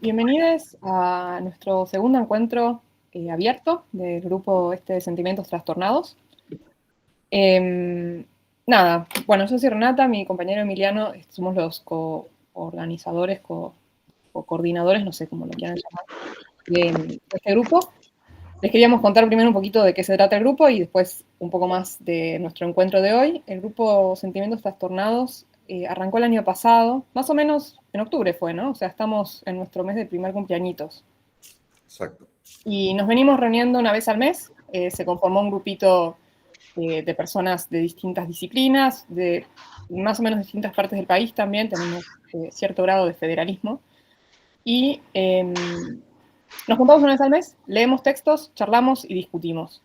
Bienvenidos a nuestro segundo encuentro abierto del grupo de Sentimientos Trastornados. Nada, bueno, yo soy Renata, mi compañero Emiliano, somos los coorganizadores o coordinadores, no sé cómo lo quieran llamar, de este grupo. Les queríamos contar primero un poquito de qué se trata el grupo y después un poco más de nuestro encuentro de hoy. El grupo Sentimientos Trastornados arrancó el año pasado, más o menos en octubre fue, ¿no? O sea, estamos en nuestro mes de primer cumpleañitos. Exacto. Y nos venimos reuniendo una vez al mes. Se conformó un grupito de personas de distintas disciplinas, de más o menos distintas partes del país también. Tenemos cierto grado de federalismo. Y nos juntamos una vez al mes, leemos textos, charlamos y discutimos.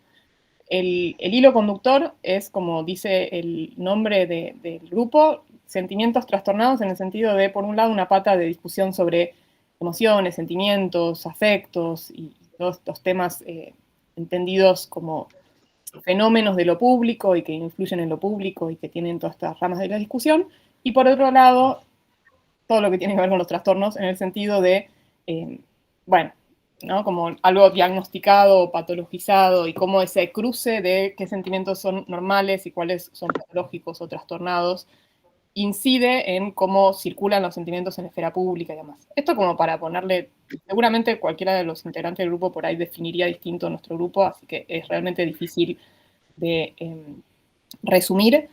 El hilo conductor es, como dice el nombre del grupo, sentimientos trastornados en el sentido de, por un lado, una pata de discusión sobre emociones, sentimientos, afectos y todos estos temas entendidos como fenómenos de lo público y que influyen en lo público y que tienen todas estas ramas de la discusión. Y por otro lado, todo lo que tiene que ver con los trastornos en el sentido de, bueno, ¿no? Como algo diagnosticado o patologizado y cómo ese cruce de qué sentimientos son normales y cuáles son patológicos o trastornados incide en cómo circulan los sentimientos en la esfera pública y demás. Esto como para ponerle, seguramente cualquiera de los integrantes del grupo por ahí definiría distinto nuestro grupo, así que es realmente difícil de resumir.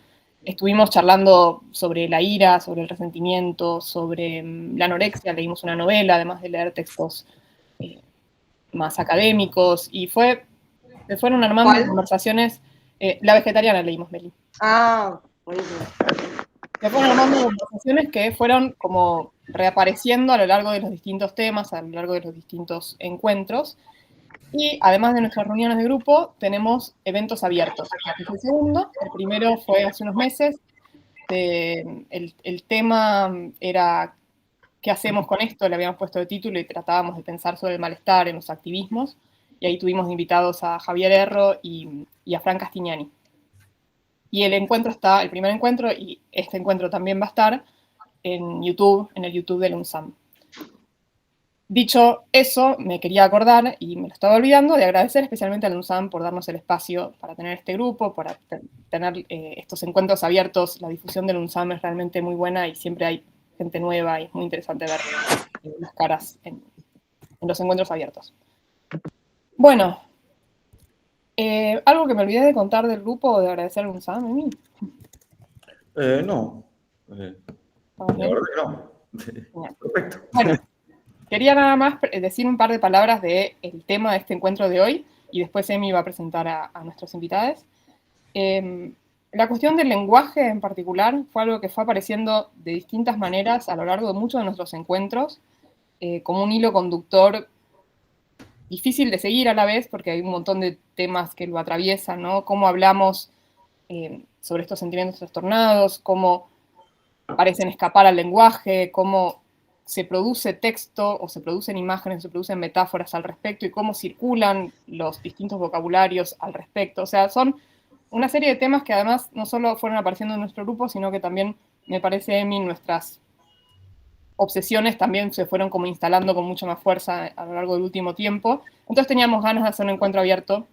Estuvimos charlando sobre la ira, sobre el resentimiento, sobre la anorexia, leímos una novela, además de leer textos más académicos, y se fueron armando ¿Cuál? conversaciones. La vegetariana leímos, Meli. Ah, buenísimo. Se fueron armando conversaciones que fueron como reapareciendo a lo largo de los distintos temas, a lo largo de los distintos encuentros. Y además de nuestras reuniones de grupo, tenemos eventos abiertos. Este es el segundo. El primero fue hace unos meses. El tema era ¿qué hacemos con esto? Le habíamos puesto de título y tratábamos de pensar sobre el malestar en los activismos. Y ahí tuvimos invitados a Javier Erro y a Fran Castignani. Y el primer encuentro, y este encuentro también va a estar en YouTube, en el YouTube del UNSAM. Dicho eso, me quería acordar, y me lo estaba olvidando, de agradecer especialmente al UNSAM por darnos el espacio para tener este grupo, para tener estos encuentros abiertos. La difusión del UNSAM es realmente muy buena y siempre hay gente nueva y es muy interesante ver las caras en los encuentros abiertos. Bueno, ¿algo que me olvidé de contar del grupo o de agradecer al UNSAM, Emi? No. La verdad que no. Bien. Perfecto. Bueno, quería nada más decir un par de palabras del tema de este encuentro de hoy y después Emi va a presentar a nuestros invitados. La cuestión del lenguaje en particular fue algo que fue apareciendo de distintas maneras a lo largo de muchos de nuestros encuentros, como un hilo conductor difícil de seguir a la vez, porque hay un montón de temas que lo atraviesan, ¿no? Cómo hablamos sobre estos sentimientos trastornados, cómo parecen escapar al lenguaje, cómo se produce texto o se producen imágenes, se producen metáforas al respecto y cómo circulan los distintos vocabularios al respecto. O sea, son una serie de temas que además no solo fueron apareciendo en nuestro grupo, sino que también, me parece, Emi, nuestras obsesiones también se fueron como instalando con mucha más fuerza a lo largo del último tiempo. Entonces teníamos ganas de hacer un encuentro abierto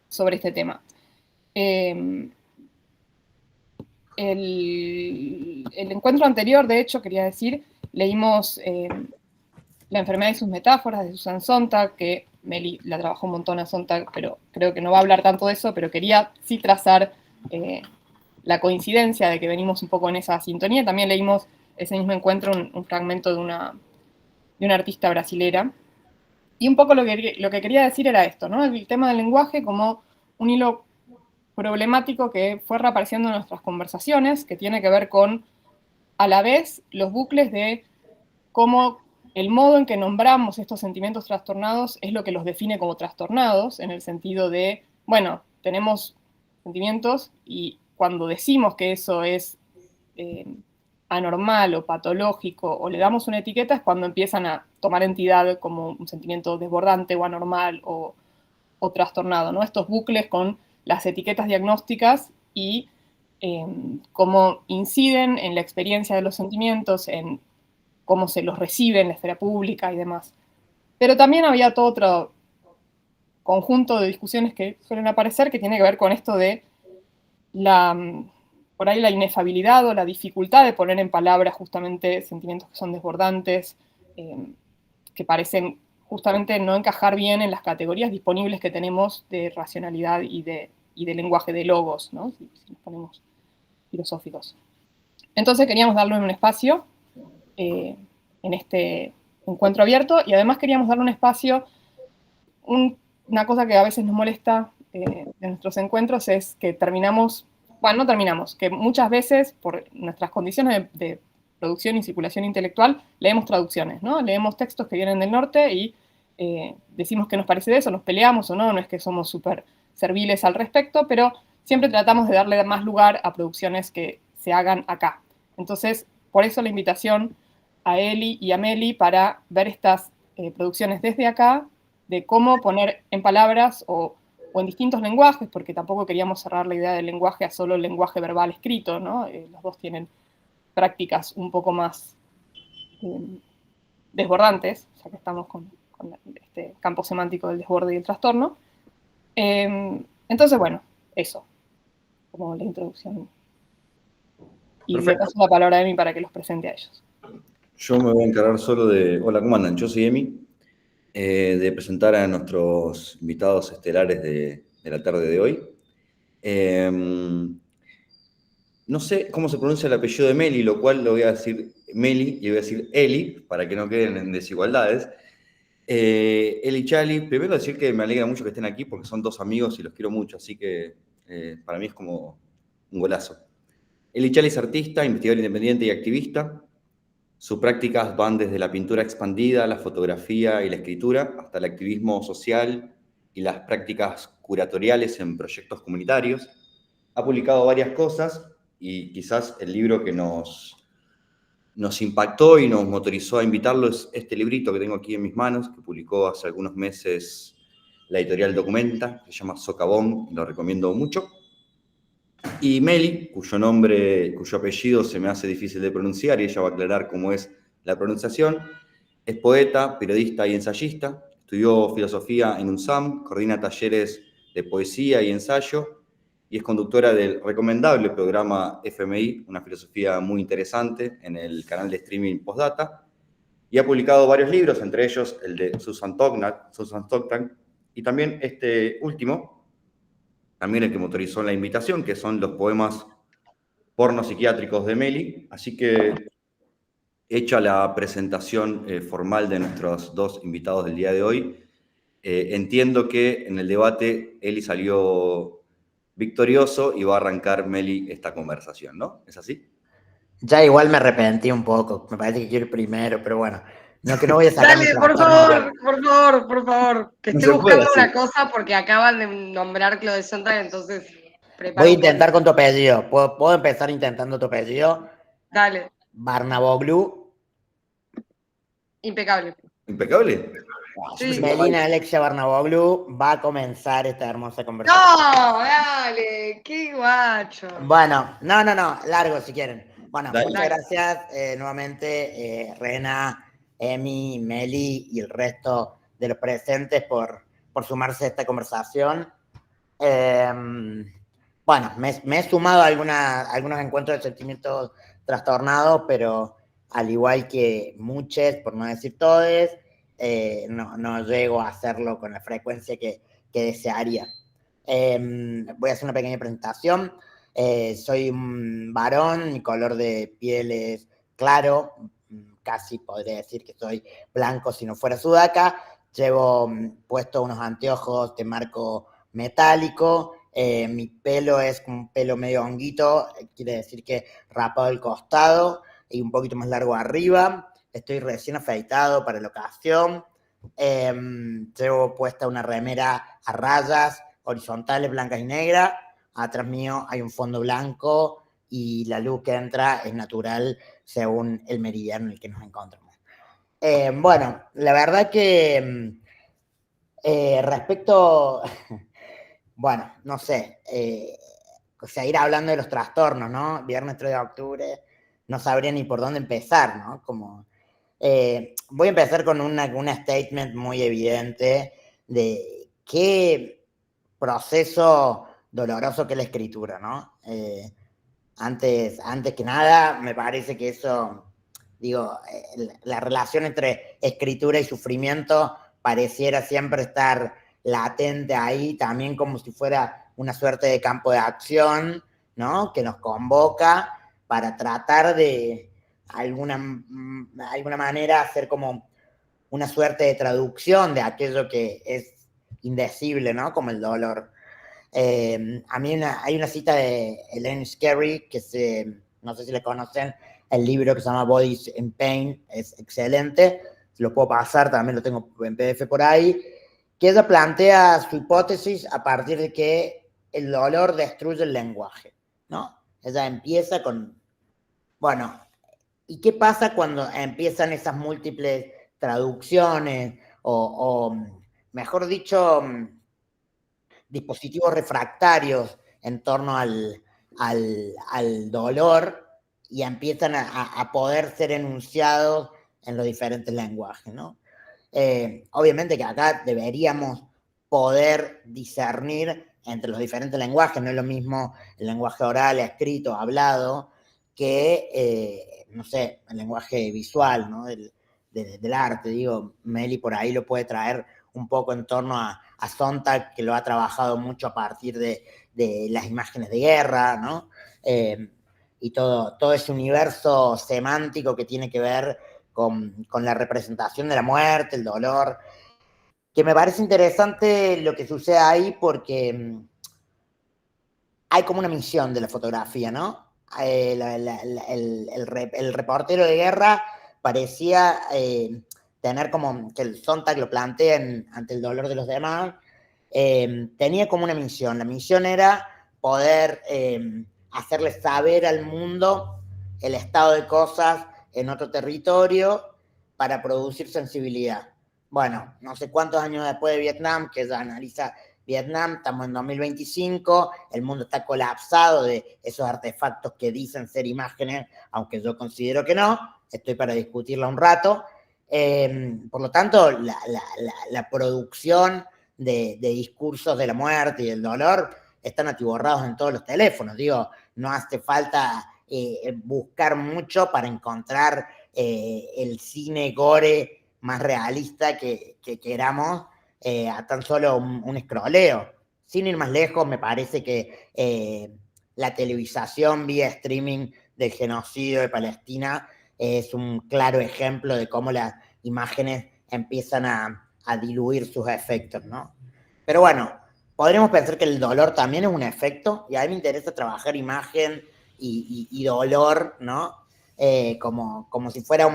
sobre este tema. El encuentro anterior, de hecho, quería decir, leímos La enfermedad y sus metáforas de Susan Sontag, que Meli la trabajó un montón a Sontag, pero creo que no va a hablar tanto de eso, pero quería sí trazar la coincidencia de que venimos un poco en esa sintonía. También leímos ese mismo encuentro un fragmento de una artista brasilera. Y un poco lo que quería decir era esto, ¿no? El tema del lenguaje como un hilo problemático que fue reapareciendo en nuestras conversaciones, que tiene que ver con, a la vez, los bucles de cómo el modo en que nombramos estos sentimientos trastornados es lo que los define como trastornados, en el sentido de, bueno, tenemos sentimientos y cuando decimos que eso es anormal o patológico o le damos una etiqueta es cuando empiezan a tomar entidad como un sentimiento desbordante o anormal o trastornado, ¿no? Estos bucles con las etiquetas diagnósticas y cómo inciden en la experiencia de los sentimientos, en cómo se los recibe en la esfera pública y demás. Pero también había todo otro conjunto de discusiones que suelen aparecer que tiene que ver con esto de por ahí la inefabilidad o la dificultad de poner en palabras justamente sentimientos que son desbordantes, que parecen justamente no encajar bien en las categorías disponibles que tenemos de racionalidad y de lenguaje de logos, ¿no? Si nos ponemos filosóficos. Entonces queríamos darle un espacio en este encuentro abierto y además queríamos darle un espacio, una cosa que a veces nos molesta de nuestros encuentros es que no terminamos, que muchas veces por nuestras condiciones de producción y circulación intelectual leemos traducciones, ¿no? Leemos textos que vienen del norte y decimos qué nos parece de eso, nos peleamos o no, no es que somos súper serviles al respecto, pero siempre tratamos de darle más lugar a producciones que se hagan acá. Entonces, por eso la invitación a Eli y a Meli para ver estas producciones desde acá, de cómo poner en palabras o en distintos lenguajes, porque tampoco queríamos cerrar la idea del lenguaje a solo el lenguaje verbal escrito, ¿no? Los dos tienen prácticas un poco más desbordantes, ya que estamos con este campo semántico del desborde y el trastorno. Entonces, bueno, eso, como la introducción. Y Perfecto. le paso la palabra a Emi para que los presente a ellos. Yo me voy a encargar solo de... Hola, ¿cómo andan? Yo soy Emi, de presentar a nuestros invitados estelares de la tarde de hoy. No sé cómo se pronuncia el apellido de Meli, lo cual lo voy a decir Meli y voy a decir Eli, para que no queden en desigualdades. Eli y Chali, primero decir que me alegra mucho que estén aquí porque son dos amigos y los quiero mucho, así que para mí es como un golazo. Eli Chali es artista, investigador independiente y activista. Sus prácticas van desde la pintura expandida, la fotografía y la escritura, hasta el activismo social y las prácticas curatoriales en proyectos comunitarios. Ha publicado varias cosas y quizás el libro que nos impactó y nos motorizó a invitarlo es este librito que tengo aquí en mis manos, que publicó hace algunos meses la editorial Documenta, que se llama Socavón, y lo recomiendo mucho. Y Meli, cuyo apellido se me hace difícil de pronunciar y ella va a aclarar cómo es la pronunciación, es poeta, periodista y ensayista, estudió filosofía en UNSAM, coordina talleres de poesía y ensayo y es conductora del recomendable programa FMI, una filosofía muy interesante en el canal de streaming Postdata, y ha publicado varios libros, entre ellos el de Susan Sontag, y también este último, también el que motorizó la invitación, que son los poemas pornopsiquiátricos de Meli. Así que, hecha la presentación formal de nuestros dos invitados del día de hoy, entiendo que en el debate Eli salió victorioso y va a arrancar Meli esta conversación, ¿no? ¿Es así? Ya igual me arrepentí un poco, me parece que quiero ir primero, pero bueno, no voy a sacar Dale, por favor, que No estoy se puede buscando así. una cosa porque acaban de nombrar Claude Sontag, entonces preparo Voy a un poco. intentar con tu apellido. ¿Puedo empezar intentando tu apellido? Dale, Barnaboglu. impecable. ¿Impecable? Sí. Melina Alexia Barnaboglu va a comenzar esta hermosa conversación. No, dale, qué guacho. Bueno, no, largo si quieren. Bueno, Dale. muchas gracias nuevamente, Rena, Emi, Meli y el resto de los presentes por sumarse a esta conversación. Bueno, me he sumado a algunos encuentros de sentimientos trastornados, pero al igual que muchos, por no decir todos, no llego a hacerlo con la frecuencia que desearía. Voy a hacer una pequeña presentación. Soy un varón, mi color de piel es claro, casi podría decir que soy blanco si no fuera sudaca. Llevo puesto unos anteojos de marco metálico. Mi pelo es un pelo medio honguito, quiere decir que rapado al costado y un poquito más largo arriba. Estoy recién afeitado para la ocasión. Llevo puesta una remera a rayas horizontales, blancas y negras. Atrás mío hay un fondo blanco y la luz que entra es natural según el meridiano en el que nos encontramos. Bueno, la verdad que respecto, bueno, no sé, seguir hablando de los trastornos, ¿no? Viernes 3 de octubre, no sabría ni por dónde empezar, ¿no? Como Voy a empezar con una statement muy evidente de qué proceso doloroso que es la escritura, ¿no? Antes que nada, me parece que eso, digo, la relación entre escritura y sufrimiento pareciera siempre estar latente ahí, también como si fuera una suerte de campo de acción, ¿no? Que nos convoca para tratar de alguna manera hacer como una suerte de traducción de aquello que es indecible, ¿no? Como el dolor. A mí hay una cita de Elaine Scarry, no sé si le conocen, el libro que se llama Bodies in Pain, es excelente, se lo puedo pasar, también lo tengo en PDF por ahí, que ella plantea su hipótesis a partir de que el dolor destruye el lenguaje, ¿no? Ella empieza con, bueno, ¿y qué pasa cuando empiezan esas múltiples traducciones o mejor dicho, dispositivos refractarios en torno al dolor y empiezan a poder ser enunciados en los diferentes lenguajes, ¿no? Obviamente que acá deberíamos poder discernir entre los diferentes lenguajes, no es lo mismo el lenguaje oral, escrito, hablado, que, no sé, el lenguaje visual, ¿no? Del arte, digo, Meli por ahí lo puede traer un poco en torno a Sontag, que lo ha trabajado mucho a partir de las imágenes de guerra, ¿no? Y todo ese universo semántico que tiene que ver con la representación de la muerte, el dolor, que me parece interesante lo que sucede ahí porque hay como una misión de la fotografía, ¿no? El reportero de guerra parecía tener como, que el Sontag lo plantea ante el dolor de los demás, tenía como una misión. La misión era poder hacerle saber al mundo el estado de cosas en otro territorio para producir sensibilidad. Bueno, no sé cuántos años después de Vietnam, que ya analiza Vietnam, estamos en 2025, el mundo está colapsado de esos artefactos que dicen ser imágenes, aunque yo considero que no, estoy para discutirla un rato. Por lo tanto, la producción de discursos de la muerte y del dolor están atiborrados en todos los teléfonos. Digo, no hace falta buscar mucho para encontrar el cine gore más realista que queramos a tan solo un scrolleo. Sin ir más lejos, me parece que la televisación vía streaming del genocidio de Palestina es un claro ejemplo de cómo las imágenes empiezan a diluir sus efectos, ¿no? Pero bueno, podríamos pensar que el dolor también es un efecto, y a mí me interesa trabajar imagen y dolor, ¿no? Como si fuera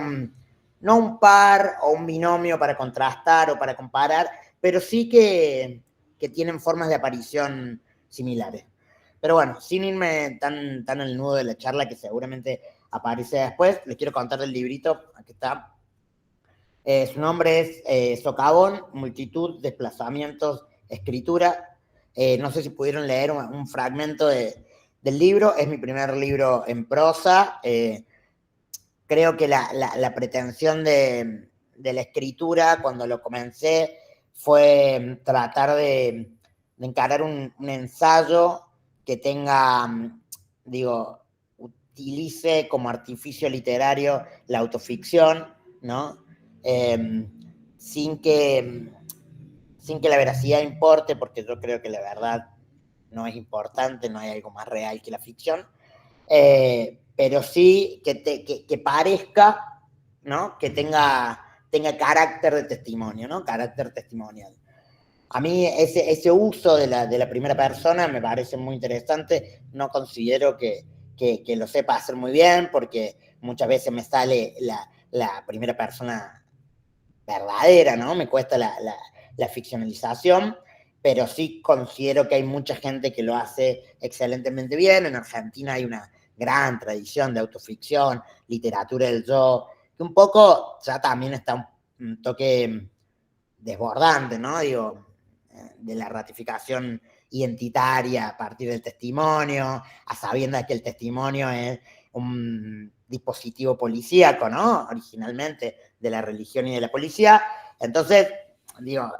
no un par o un binomio para contrastar o para comparar, pero sí que tienen formas de aparición similares. Pero bueno, sin irme tan al nudo de la charla, que seguramente aparece después, les quiero contar del librito, aquí está. Su nombre es Socavón, Multitud, Desplazamientos, Escritura. No sé si pudieron leer un fragmento del libro, es mi primer libro en prosa. Creo que la pretensión de la escritura cuando lo comencé fue tratar de encarar un ensayo que tenga, digo, utilice como artificio literario la autoficción, ¿no? Sin que la veracidad importe, porque yo creo que la verdad no es importante, no hay algo más real que la ficción, pero sí que parezca, ¿no? Que tenga carácter de testimonio, ¿no? Carácter testimonial. A mí ese uso de la primera persona me parece muy interesante. No considero que lo sepa hacer muy bien, porque muchas veces me sale la primera persona verdadera, ¿no? Me cuesta la ficcionalización, pero sí considero que hay mucha gente que lo hace excelentemente bien. En Argentina hay una gran tradición de autoficción, literatura del yo, que un poco ya también está un toque desbordante, ¿no? Digo, de la ratificación identitaria a partir del testimonio, a sabiendas que el testimonio es dispositivo policíaco, ¿no? Originalmente de la religión y de la policía. Entonces, digo,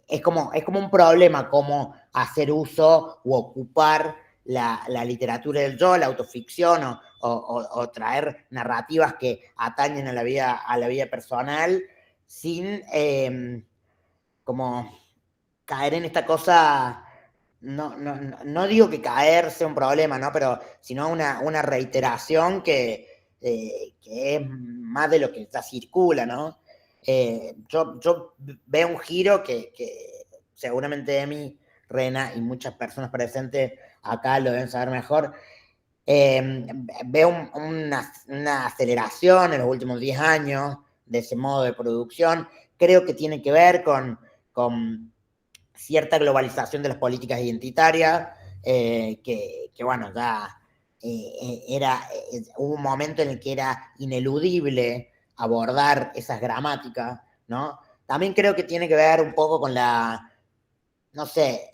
es como un problema cómo hacer uso u ocupar la literatura del yo, la autoficción o traer narrativas que atañen a la vida personal sin como caer en esta cosa. No digo que caer sea un problema, ¿no? Pero sino una reiteración que es más de lo que ya circula, ¿no? Yo veo un giro que seguramente Emi, Rena y muchas personas presentes acá lo deben saber mejor. Veo una aceleración en los últimos 10 años de ese modo de producción. Creo que tiene que ver con cierta globalización de las políticas identitarias, que bueno, ya hubo un momento en el que era ineludible abordar esas gramáticas, ¿no? También creo que tiene que ver un poco con no sé,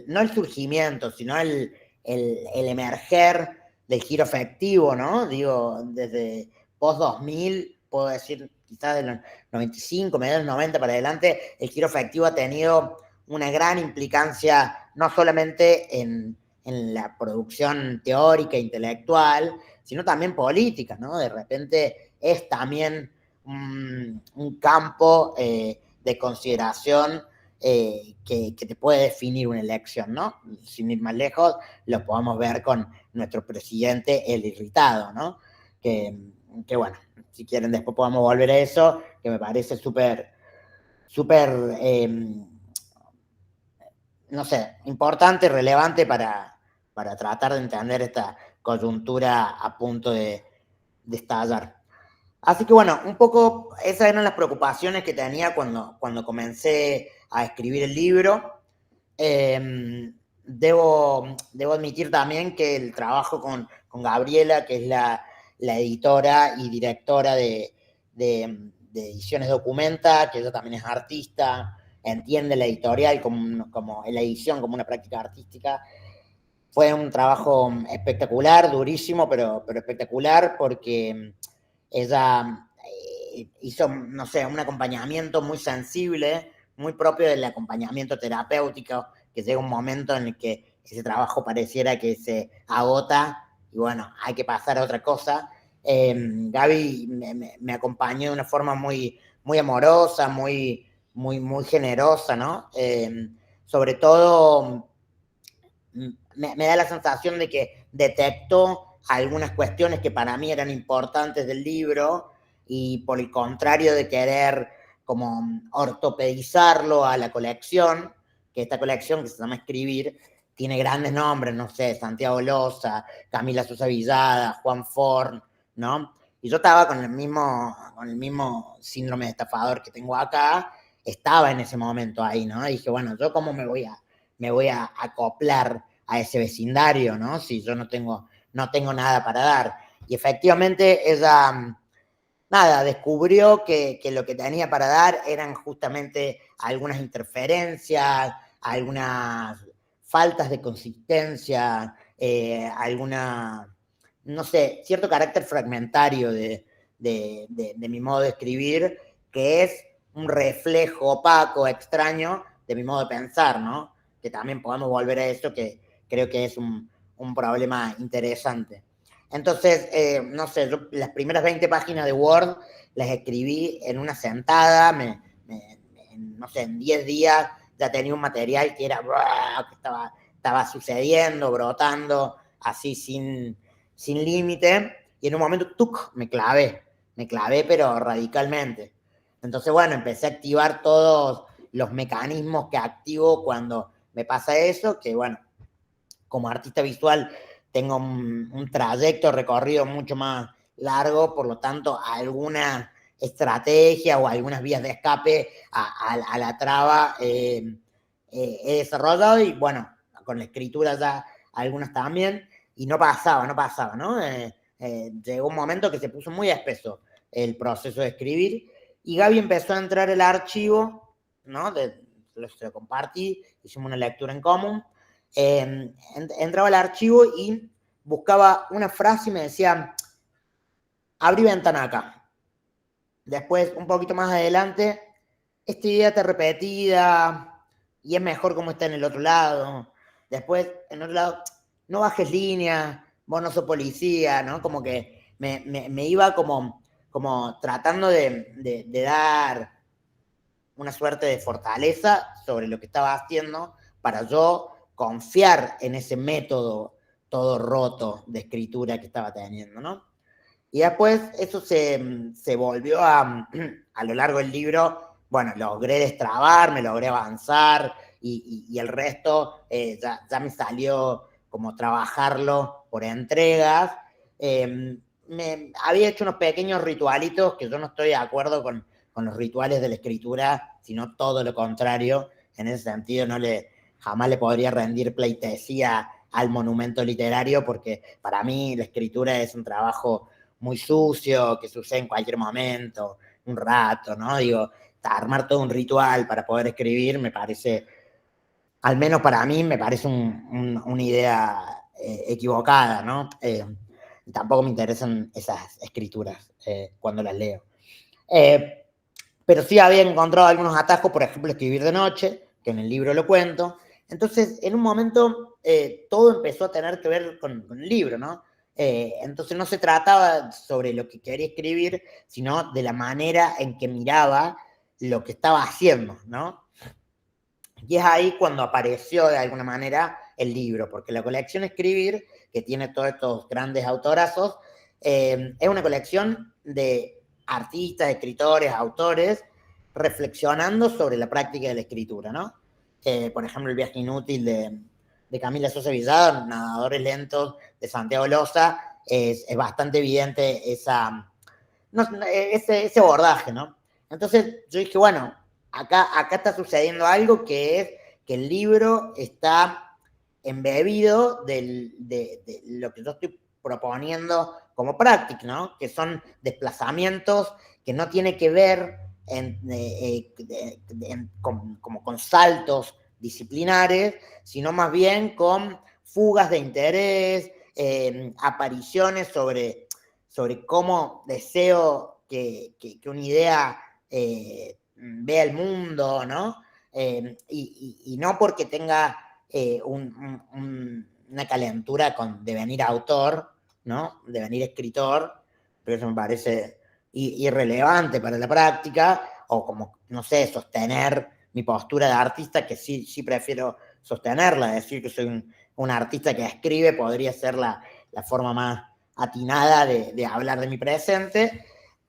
no el surgimiento, sino el emerger del giro afectivo, ¿no? Digo, desde post-2000, puedo decir, quizás de los 95, mediados de los 90 para adelante, el giro afectivo ha tenido una gran implicancia, no solamente en la producción teórica e intelectual, sino también política, ¿no? De repente es también un campo de consideración que te puede definir una elección, ¿no? Sin ir más lejos, lo podemos ver con nuestro presidente, el irritado, ¿no? Que bueno, si quieren después podemos volver a eso, que me parece súper, no sé, importante, relevante para tratar de entender esta coyuntura a punto de estallar. Así que bueno, un poco esas eran las preocupaciones que tenía cuando comencé a escribir el libro. Debo admitir también que el trabajo con Gabriela, que es la editora y directora de Ediciones Documenta, que ella también es artista, entiende la editorial como la edición como una práctica artística. Fue un trabajo espectacular, durísimo, pero espectacular, porque ella hizo, no sé, un acompañamiento muy sensible, muy propio del acompañamiento terapéutico, que llega un momento en el que ese trabajo pareciera que se agota y bueno, hay que pasar a otra cosa. Gaby me acompañó de una forma muy, muy amorosa, muy generosa, ¿no? Sobre todo, me da la sensación de que detectó algunas cuestiones que para mí eran importantes del libro y por el contrario de querer como ortopedizarlo a la colección, que esta colección que se llama Escribir tiene grandes nombres, no sé, Santiago Loza, Camila Sosa Villada, Juan Forn, ¿no? Y yo estaba con el mismo síndrome de estafador que tengo acá, estaba en ese momento ahí, ¿no? Y dije, bueno, ¿yo cómo me voy a acoplar a ese vecindario, ¿no? Si yo no tengo nada para dar. Y efectivamente ella, nada, descubrió que lo que tenía para dar eran justamente algunas interferencias, algunas faltas de consistencia, no sé, cierto carácter fragmentario de mi modo de escribir, que es un reflejo opaco, extraño, de mi modo de pensar, ¿no? Que también podemos volver a eso, que creo que es un problema interesante. Entonces, no sé, yo las primeras 20 páginas de Word las escribí en una sentada, no sé, en 10 días ya tenía un material que era, que estaba sucediendo, brotando, así sin límite, y en un momento, ¡tuc!, me clavé, pero radicalmente. Entonces, bueno, empecé a activar todos los mecanismos que activo cuando me pasa eso, que bueno, como artista visual tengo un trayecto recorrido mucho más largo, por lo tanto, alguna estrategia o algunas vías de escape a la traba he desarrollado, y bueno, con la escritura ya algunas también, y no pasaba, ¿no? Llegó un momento que se puso muy espeso el proceso de escribir, y Gaby empezó a entrar al archivo, ¿no? Se lo compartí, hicimos una lectura en común. Entraba al archivo y buscaba una frase y me decía, abrí ventana acá. Después, un poquito más adelante, esta idea está repetida y es mejor como está en el otro lado. Después, en otro lado, no bajes línea, vos no sos policía, ¿no? Como que me iba como tratando de dar una suerte de fortaleza sobre lo que estaba haciendo para yo confiar en ese método todo roto de escritura que estaba teniendo, ¿no? Y después eso se volvió a lo largo del libro, bueno, logré destrabar, me logré avanzar y el resto ya me salió como trabajarlo por entregas. Había hecho unos pequeños ritualitos que yo no estoy de acuerdo con los rituales de la escritura, sino todo lo contrario. En ese sentido jamás le podría rendir pleitesía al monumento literario porque para mí la escritura es un trabajo muy sucio, que sucede en cualquier momento, un rato, ¿no? Digo, armar todo un ritual para poder escribir me parece, al menos para mí, me parece una idea equivocada, ¿no? Tampoco me interesan esas escrituras cuando las leo. Pero sí había encontrado algunos atajos, por ejemplo, escribir de noche, que en el libro lo cuento. Entonces, en un momento, todo empezó a tener que ver con el libro, ¿no? Entonces no se trataba sobre lo que quería escribir, sino de la manera en que miraba lo que estaba haciendo, ¿no? Y es ahí cuando apareció de alguna manera el libro, porque la colección Escribir, que tiene todos estos grandes autorazos, es una colección de artistas, escritores, autores, reflexionando sobre la práctica de la escritura, ¿no? Por ejemplo, El viaje inútil de Camila Sosa Villada, Nadadores lentos de Santiago Loza, es bastante evidente ese abordaje, ¿no? Entonces yo dije, bueno, acá está sucediendo algo que es que el libro está embebido de lo que yo estoy proponiendo como práctica, ¿no? Que son desplazamientos que no tienen que ver como con saltos disciplinares, sino más bien con fugas de interés, apariciones sobre cómo deseo que una idea vea el mundo, ¿no? Y no porque tenga una calentura con devenir autor, ¿no? Devenir escritor, pero eso me parece irrelevante para la práctica, o como, no sé, sostener mi postura de artista, que sí prefiero sostenerla, decir que soy un artista que escribe, podría ser la forma más atinada de hablar de mi presente,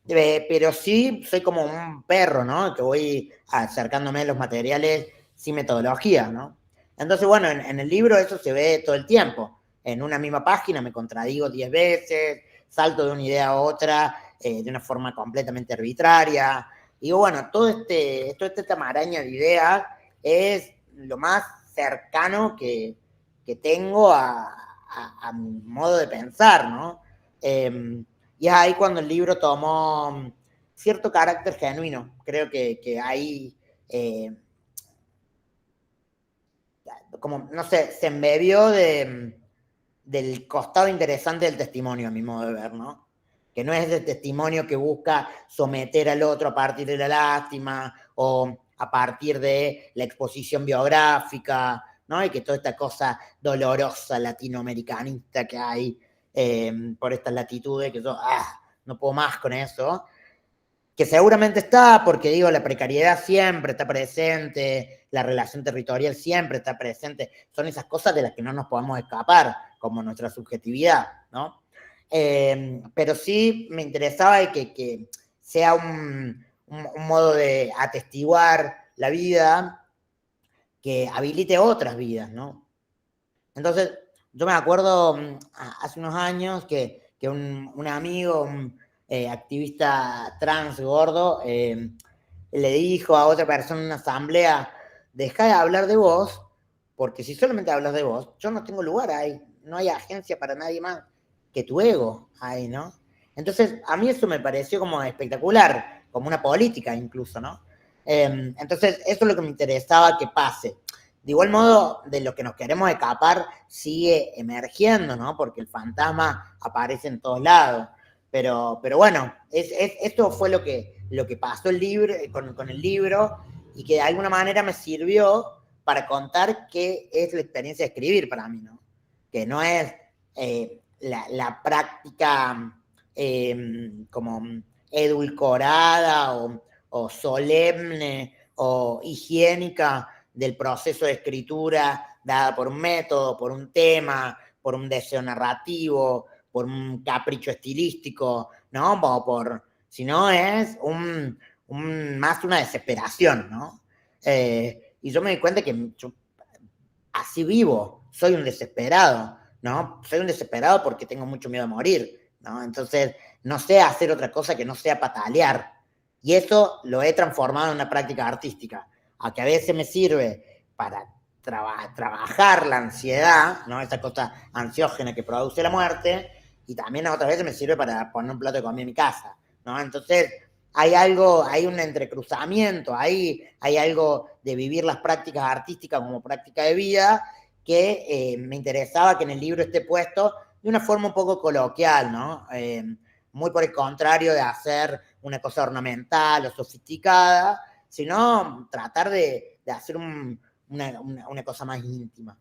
pero sí soy como un perro, ¿no? Que voy acercándome a los materiales sin metodología, ¿no? Entonces, bueno, en el libro eso se ve todo el tiempo. En una misma página me contradigo 10 veces, salto de una idea a otra de una forma completamente arbitraria. Y bueno, toda esta maraña de ideas es lo más cercano que tengo a mi modo de pensar, ¿no? Y es ahí cuando el libro tomó cierto carácter genuino. Creo que ahí, como, no sé, se embebió del costado interesante del testimonio, a mi modo de ver, ¿no? Que no es el testimonio que busca someter al otro a partir de la lástima o a partir de la exposición biográfica, ¿no? Y que toda esta cosa dolorosa latinoamericanista que hay por estas latitudes, que yo no puedo más con eso, que seguramente está, porque digo, la precariedad siempre está presente, la relación territorial siempre está presente, son esas cosas de las que no nos podemos escapar, como nuestra subjetividad, ¿no? Pero sí me interesaba que sea un modo de atestiguar la vida que habilite otras vidas, ¿no? Entonces, yo me acuerdo hace unos años que un amigo, un activista trans gordo, le dijo a otra persona en una asamblea, deja de hablar de vos, porque si solamente hablas de vos, yo no tengo lugar ahí, no hay agencia para nadie más que tu ego ahí, ¿no? Entonces, a mí eso me pareció como espectacular, como una política incluso, ¿no? Entonces, eso es lo que me interesaba que pase. De igual modo, de lo que nos queremos escapar sigue emergiendo, ¿no? Porque el fantasma aparece en todos lados. Pero bueno, esto fue lo que pasó con el libro y que de alguna manera me sirvió para contar qué es la experiencia de escribir para mí, ¿no? Que no es la práctica como edulcorada o solemne o higiénica del proceso de escritura dada por un método, por un tema, por un deseo narrativo, por un capricho estilístico, ¿no? Sino es más una desesperación, ¿no? Y yo me di cuenta que yo así vivo, soy un desesperado, ¿no? Soy un desesperado porque tengo mucho miedo a morir, ¿no? Entonces, no sé hacer otra cosa que no sea patalear. Y eso lo he transformado en una práctica artística, a que a veces me sirve para trabajar la ansiedad, ¿no? Esa cosa ansiógena que produce la muerte, y también otras veces me sirve para poner un plato de comida en mi casa, ¿no? Entonces, hay un entrecruzamiento, hay algo de vivir las prácticas artísticas como práctica de vida que me interesaba que en el libro esté puesto de una forma un poco coloquial, ¿no? Muy por el contrario de hacer una cosa ornamental o sofisticada, sino tratar de hacer una cosa más íntima.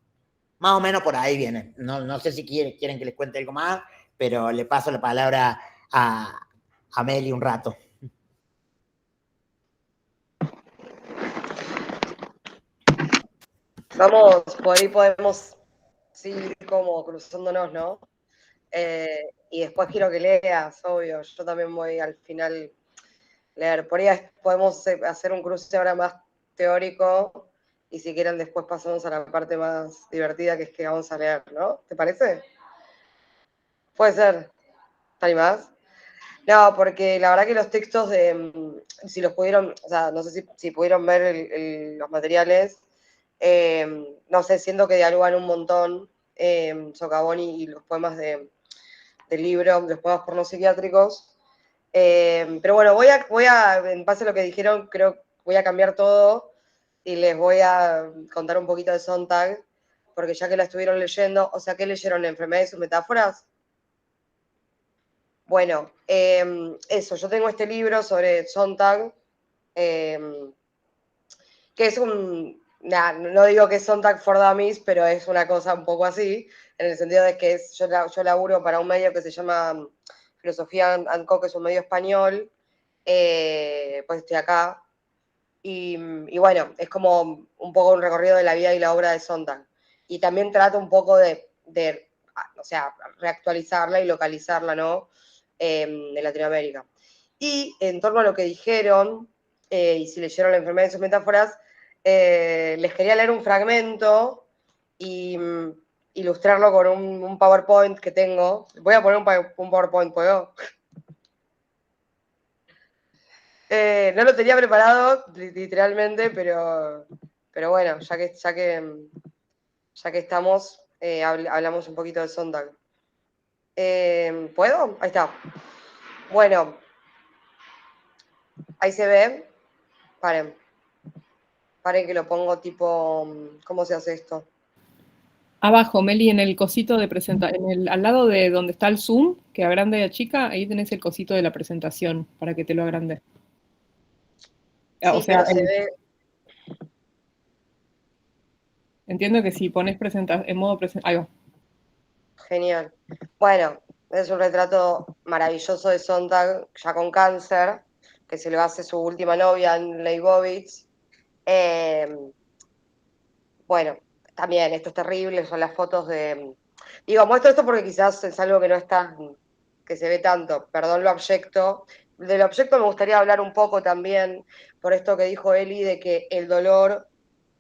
Más o menos por ahí viene. No sé si quieren que les cuente algo más, pero le paso la palabra a Meli un rato. Vamos, por ahí podemos seguir como cruzándonos, ¿no? Y después quiero que leas, obvio. Yo también voy al final leer. Por ahí podemos hacer un cruce ahora más teórico y si quieren después pasamos a la parte más divertida que es que vamos a leer, ¿no? ¿Te parece? Puede ser. ¿Te animás? No, porque la verdad que los textos si los pudieron, o sea, no sé si pudieron ver los materiales, no sé, siento que dialogan un montón Socavón y los poemas del libro, los poemas pornopsiquiátricos. Pero bueno, voy a, en base a lo que dijeron, creo que voy a cambiar todo y les voy a contar un poquito de Sontag, porque ya que la estuvieron leyendo, o sea, ¿qué leyeron? ¿La enfermedad y sus metáforas? Bueno, eso, yo tengo este libro sobre Sontag, que es no digo que es Sontag for Dummies, pero es una cosa un poco así, en el sentido de que yo laburo para un medio que se llama Filosofía & Co, que es un medio español, pues estoy acá, y bueno, es como un poco un recorrido de la vida y la obra de Sontag, y también trato un poco de o sea, reactualizarla y localizarla, ¿no?, en Latinoamérica. Y en torno a lo que dijeron, y si leyeron La enfermedad y sus metáforas, les quería leer un fragmento y ilustrarlo con un PowerPoint que tengo. Voy a poner un PowerPoint, ¿puedo? No lo tenía preparado, literalmente, pero bueno, ya que estamos, hablamos un poquito de Sontag. ¿Puedo? Ahí está. Bueno, ahí se ve. Paren que lo pongo tipo, ¿cómo se hace esto? Abajo, Meli, en el cosito de presentación, al lado de donde está el Zoom, que agranda y achica, ahí tenés el cosito de la presentación para que te lo agrande. Sí, o sea, pero se ve. Entiendo que si pones en modo presentación, ahí va. Genial. Bueno, es un retrato maravilloso de Sontag, ya con cáncer, que se lo hace su última novia, Leibovitz. Bueno, también, esto es terrible, son las fotos de... Digo, muestro esto porque quizás es algo que no está, que se ve tanto, perdón lo abyecto. Del abyecto me gustaría hablar un poco también, por esto que dijo Eli, de que el dolor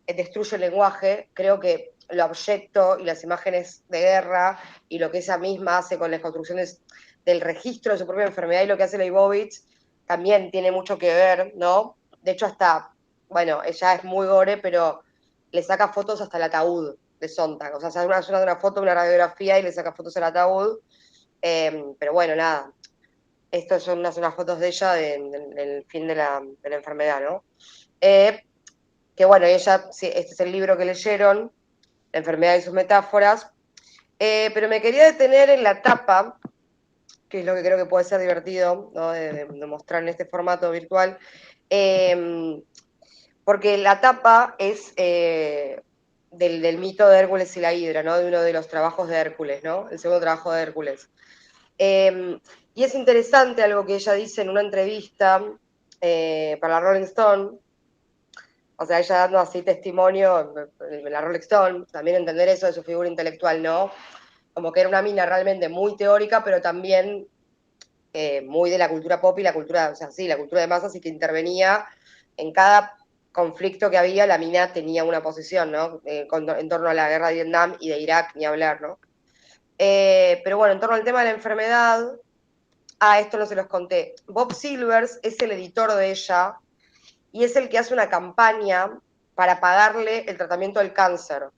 destruye el lenguaje. Creo que lo abyecto y las imágenes de guerra y lo que ella misma hace con las construcciones del registro de su propia enfermedad y lo que hace Leibovitz también tiene mucho que ver, ¿no? De hecho, hasta, bueno, ella es muy gore, pero le saca fotos hasta el ataúd de Sontag. O sea, hace una foto, una radiografía y le saca fotos al ataúd. Pero bueno, nada. Estas son unas fotos de ella del fin de la enfermedad, ¿no? Que bueno, ella, sí, este es el libro que leyeron, La enfermedad y sus metáforas. Pero me quería detener en la tapa, que es lo que creo que puede ser divertido, ¿no? de mostrar en este formato virtual, porque la tapa es del mito de Hércules y la Hidra, ¿no? De uno de los trabajos de Hércules, ¿no? El segundo trabajo de Hércules. Y es interesante algo que ella dice en una entrevista para la Rolling Stone, o sea, ella dando así testimonio en la Rolling Stone, también entender eso de su figura intelectual, ¿no? Como que era una mina realmente muy teórica, pero también muy de la cultura pop y la cultura, o sea, sí, la cultura de masas, y que intervenía en cada conflicto que había, la mina tenía una posición, ¿no? En torno a la guerra de Vietnam y de Irak, ni hablar, ¿no? Pero bueno, en torno al tema de la enfermedad, esto no se los conté. Bob Silvers es el editor de ella y es el que hace una campaña para pagarle el tratamiento del cáncer.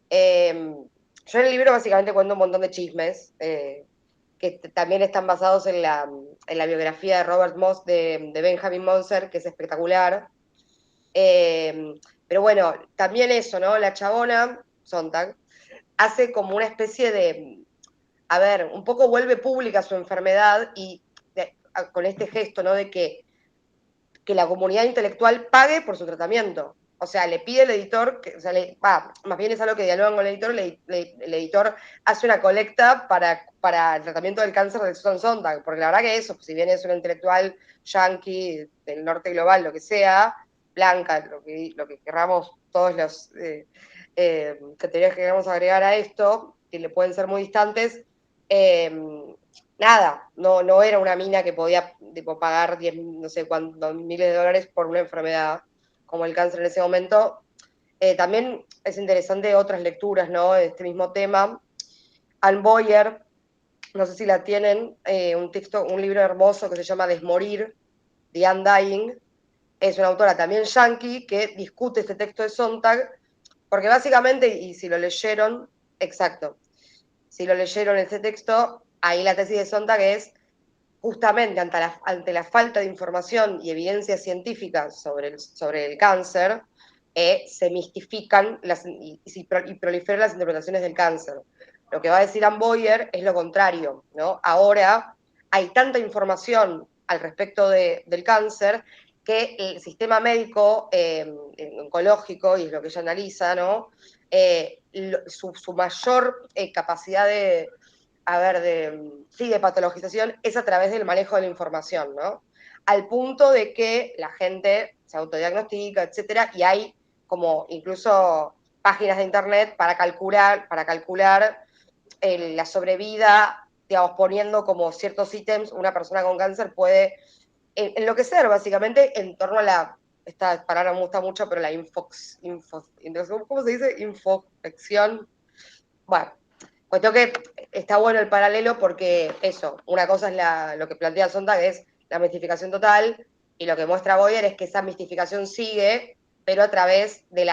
Yo en el libro básicamente cuento un montón de chismes, que también están basados en la biografía de Robert Moss de Benjamin Moser, que es espectacular. Pero bueno, también eso, ¿no? La chabona, Sontag, hace como una especie de, a ver, un poco vuelve pública su enfermedad y con este gesto, ¿no? De que la comunidad intelectual pague por su tratamiento. O sea, le pide al editor, o sea, más bien es algo que dialogan con el editor, el editor hace una colecta para el tratamiento del cáncer de Susan Sontag, porque la verdad que eso, pues, si bien es una intelectual yankee, del norte global, lo que sea, blanca, lo que queramos, todos los categorías que queramos agregar a esto, que le pueden ser muy distantes, nada, no era una mina que podía tipo, pagar 10, no sé cuántos miles de dólares por una enfermedad como el cáncer en ese momento. También es interesante otras lecturas, ¿no? De este mismo tema. Anne Boyer, no sé si la tienen, un libro hermoso que se llama Desmorir, The Undying. Es una autora también yankee que discute este texto de Sontag, porque básicamente, y si lo leyeron, exacto, si lo leyeron este texto, ahí la tesis de Sontag es justamente ante la falta de información y evidencias científicas sobre el cáncer, se mistifican y proliferan las interpretaciones del cáncer. Lo que va a decir Anne Boyer es lo contrario, ¿no? Ahora hay tanta información al respecto del cáncer que el sistema médico oncológico, y es lo que ella analiza, ¿no? Su mayor capacidad de patologización es a través del manejo de la información, ¿no? Al punto de que la gente se autodiagnostica, etcétera, y hay como incluso páginas de internet para calcular la sobrevida, digamos, poniendo como ciertos ítems, una persona con cáncer puede enloquecer, básicamente, en torno a esta palabra me gusta mucho, pero ¿cómo se dice? Infección. Bueno, cuestión que está bueno el paralelo porque eso, una cosa es lo que plantea Sontag, es la mistificación total, y lo que muestra Boyer es que esa mistificación sigue, pero a través de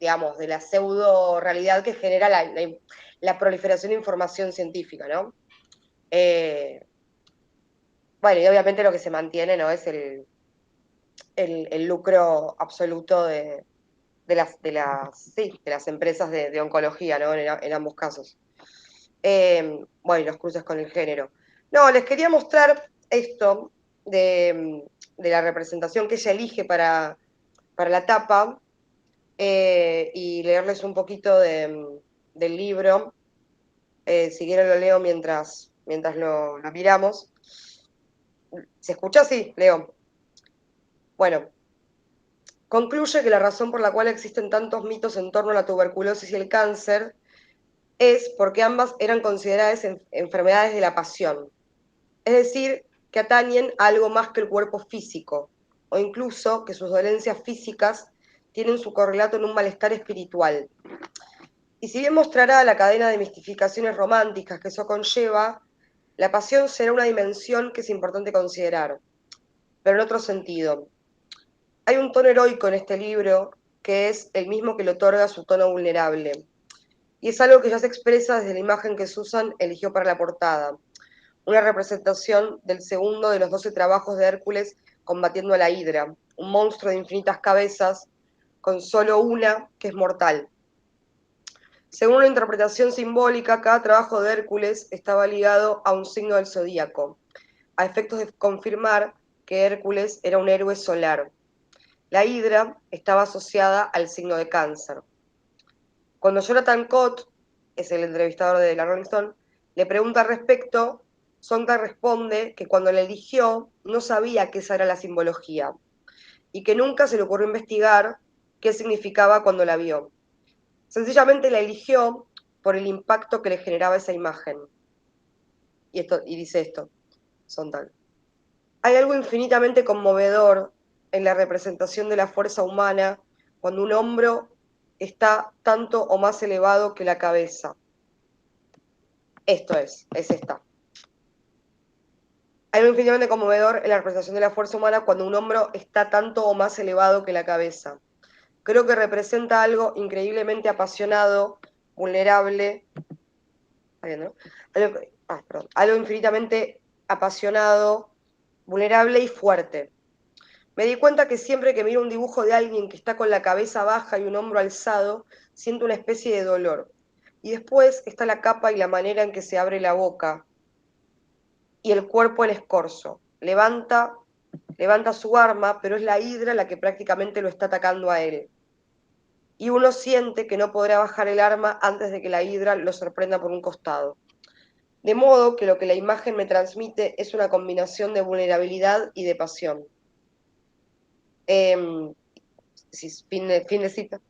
digamos, de la pseudo realidad que genera la proliferación de información científica, ¿no? Bueno, y obviamente lo que se mantiene, ¿no? Es el lucro absoluto de las empresas de oncología, ¿no? En ambos casos. Bueno, y los cruces con el género. No, les quería mostrar esto de la representación que ella elige para la tapa, y leerles un poquito del libro. Si quieren lo leo mientras lo miramos. ¿Se escucha? Sí, leo. Bueno, concluye que la razón por la cual existen tantos mitos en torno a la tuberculosis y el cáncer es porque ambas eran consideradas enfermedades de la pasión, es decir, que atañen a algo más que el cuerpo físico, o incluso que sus dolencias físicas tienen su correlato en un malestar espiritual. Y si bien mostrará la cadena de mistificaciones románticas que eso conlleva, la pasión será una dimensión que es importante considerar, pero en otro sentido. Hay un tono heroico en este libro que es el mismo que le otorga su tono vulnerable. Y es algo que ya se expresa desde la imagen que Susan eligió para la portada, una representación del segundo de los 12 trabajos de Hércules combatiendo a la Hidra, un monstruo de infinitas cabezas, con solo una que es mortal. Según una interpretación simbólica, cada trabajo de Hércules estaba ligado a un signo del zodíaco, a efectos de confirmar que Hércules era un héroe solar. La hidra estaba asociada al signo de Cáncer. Cuando Jonathan Cott, es el entrevistador de la Rolling Stone, le pregunta al respecto, Sontag responde que cuando la eligió no sabía que esa era la simbología y que nunca se le ocurrió investigar qué significaba cuando la vio. Sencillamente la eligió por el impacto que le generaba esa imagen. Y dice esto, Sontag. Hay algo infinitamente conmovedor en la representación de la fuerza humana cuando un hombro está tanto o más elevado que la cabeza. Esto es esta. Hay algo infinitamente conmovedor en la representación de la fuerza humana cuando un hombro está tanto o más elevado que la cabeza. Creo que representa algo increíblemente apasionado, vulnerable, ¿no? Algo infinitamente apasionado, vulnerable y fuerte. Me di cuenta que siempre que miro un dibujo de alguien que está con la cabeza baja y un hombro alzado, siento una especie de dolor. Y después está la capa y la manera en que se abre la boca y el cuerpo en escorzo. Levanta su arma, pero es la hidra la que prácticamente lo está atacando a él. Y uno siente que no podrá bajar el arma antes de que la hidra lo sorprenda por un costado. De modo que lo que la imagen me transmite es una combinación de vulnerabilidad y de pasión. Fin de cita.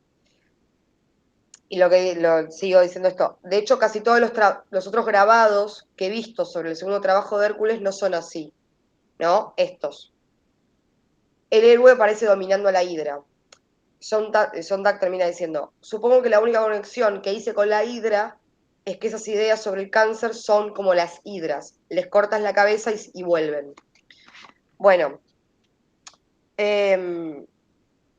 Y sigo diciendo esto. De hecho, casi todos los otros grabados que he visto sobre el segundo trabajo de Hércules no son así, ¿no? Estos. El héroe parece dominando a la hidra. Sontag termina diciendo, supongo que la única conexión que hice con la hidra es que esas ideas sobre el cáncer son como las hidras. Les cortas la cabeza y vuelven. Bueno,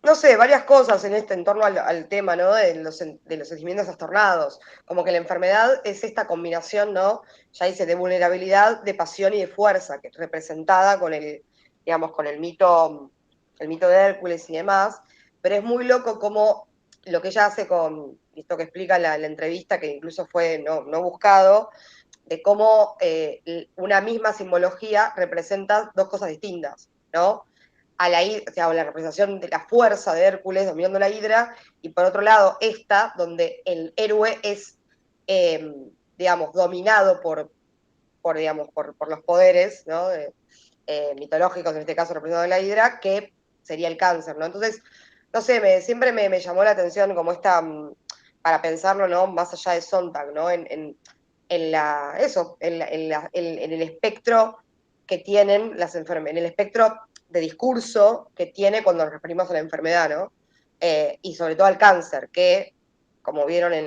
no sé, varias cosas en torno al tema, ¿no? De los sentimientos trastornados. Como que la enfermedad es esta combinación, ¿no? Ya dice, de vulnerabilidad, de pasión y de fuerza, que es representada con con el mito de Hércules y demás. Pero es muy loco como lo que ella hace con esto que explica la entrevista, que incluso fue no buscado, de cómo una misma simbología representa dos cosas distintas, ¿no? La representación de la fuerza de Hércules dominando la hidra, y por otro lado esta, donde el héroe es, dominado por los poderes, ¿no? Mitológicos, en este caso representado en la hidra, que sería el cáncer, ¿no? Entonces, no sé, siempre me llamó la atención como esta, para pensarlo, ¿no? Más allá de Sontag, ¿no? En el espectro que tienen las enfermedades, en el espectro de discurso que tiene cuando nos referimos a la enfermedad, ¿no? Y sobre todo al cáncer, que, como vieron en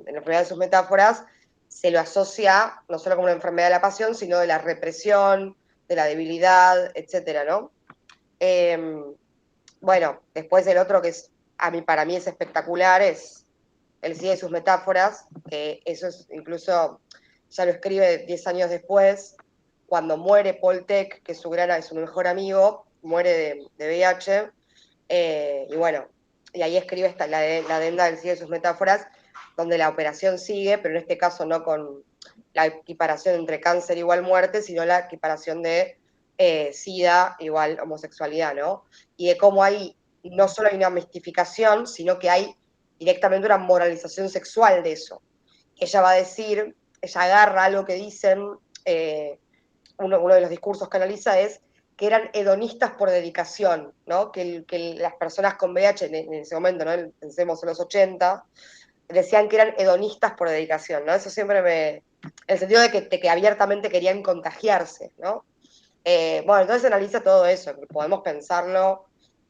la primera de sus metáforas, se lo asocia no solo como una enfermedad de la pasión, sino de la represión, de la debilidad, etcétera, ¿no? Bueno, después el otro que para mí es espectacular, es el sí de sus metáforas, que eso es incluso, ya lo escribe 10 años después, cuando muere Paul Thek, que es su mejor amigo, muere de VIH, y bueno, y ahí escribe la adenda del sí de sus metáforas, donde la operación sigue, pero en este caso no con la equiparación entre cáncer igual muerte, sino la equiparación de SIDA igual homosexualidad, ¿no? Y de cómo hay, no solo hay una mistificación, sino que hay directamente una moralización sexual de eso. Ella va a decir, ella agarra algo que dicen, uno de los discursos que analiza es que eran hedonistas por dedicación, ¿no? Que las personas con VIH en ese momento, ¿no? Pensemos en los 80, decían que eran hedonistas por dedicación, ¿no? Eso siempre en el sentido de que abiertamente querían contagiarse, ¿no? Bueno, entonces analiza todo eso, que podemos pensarlo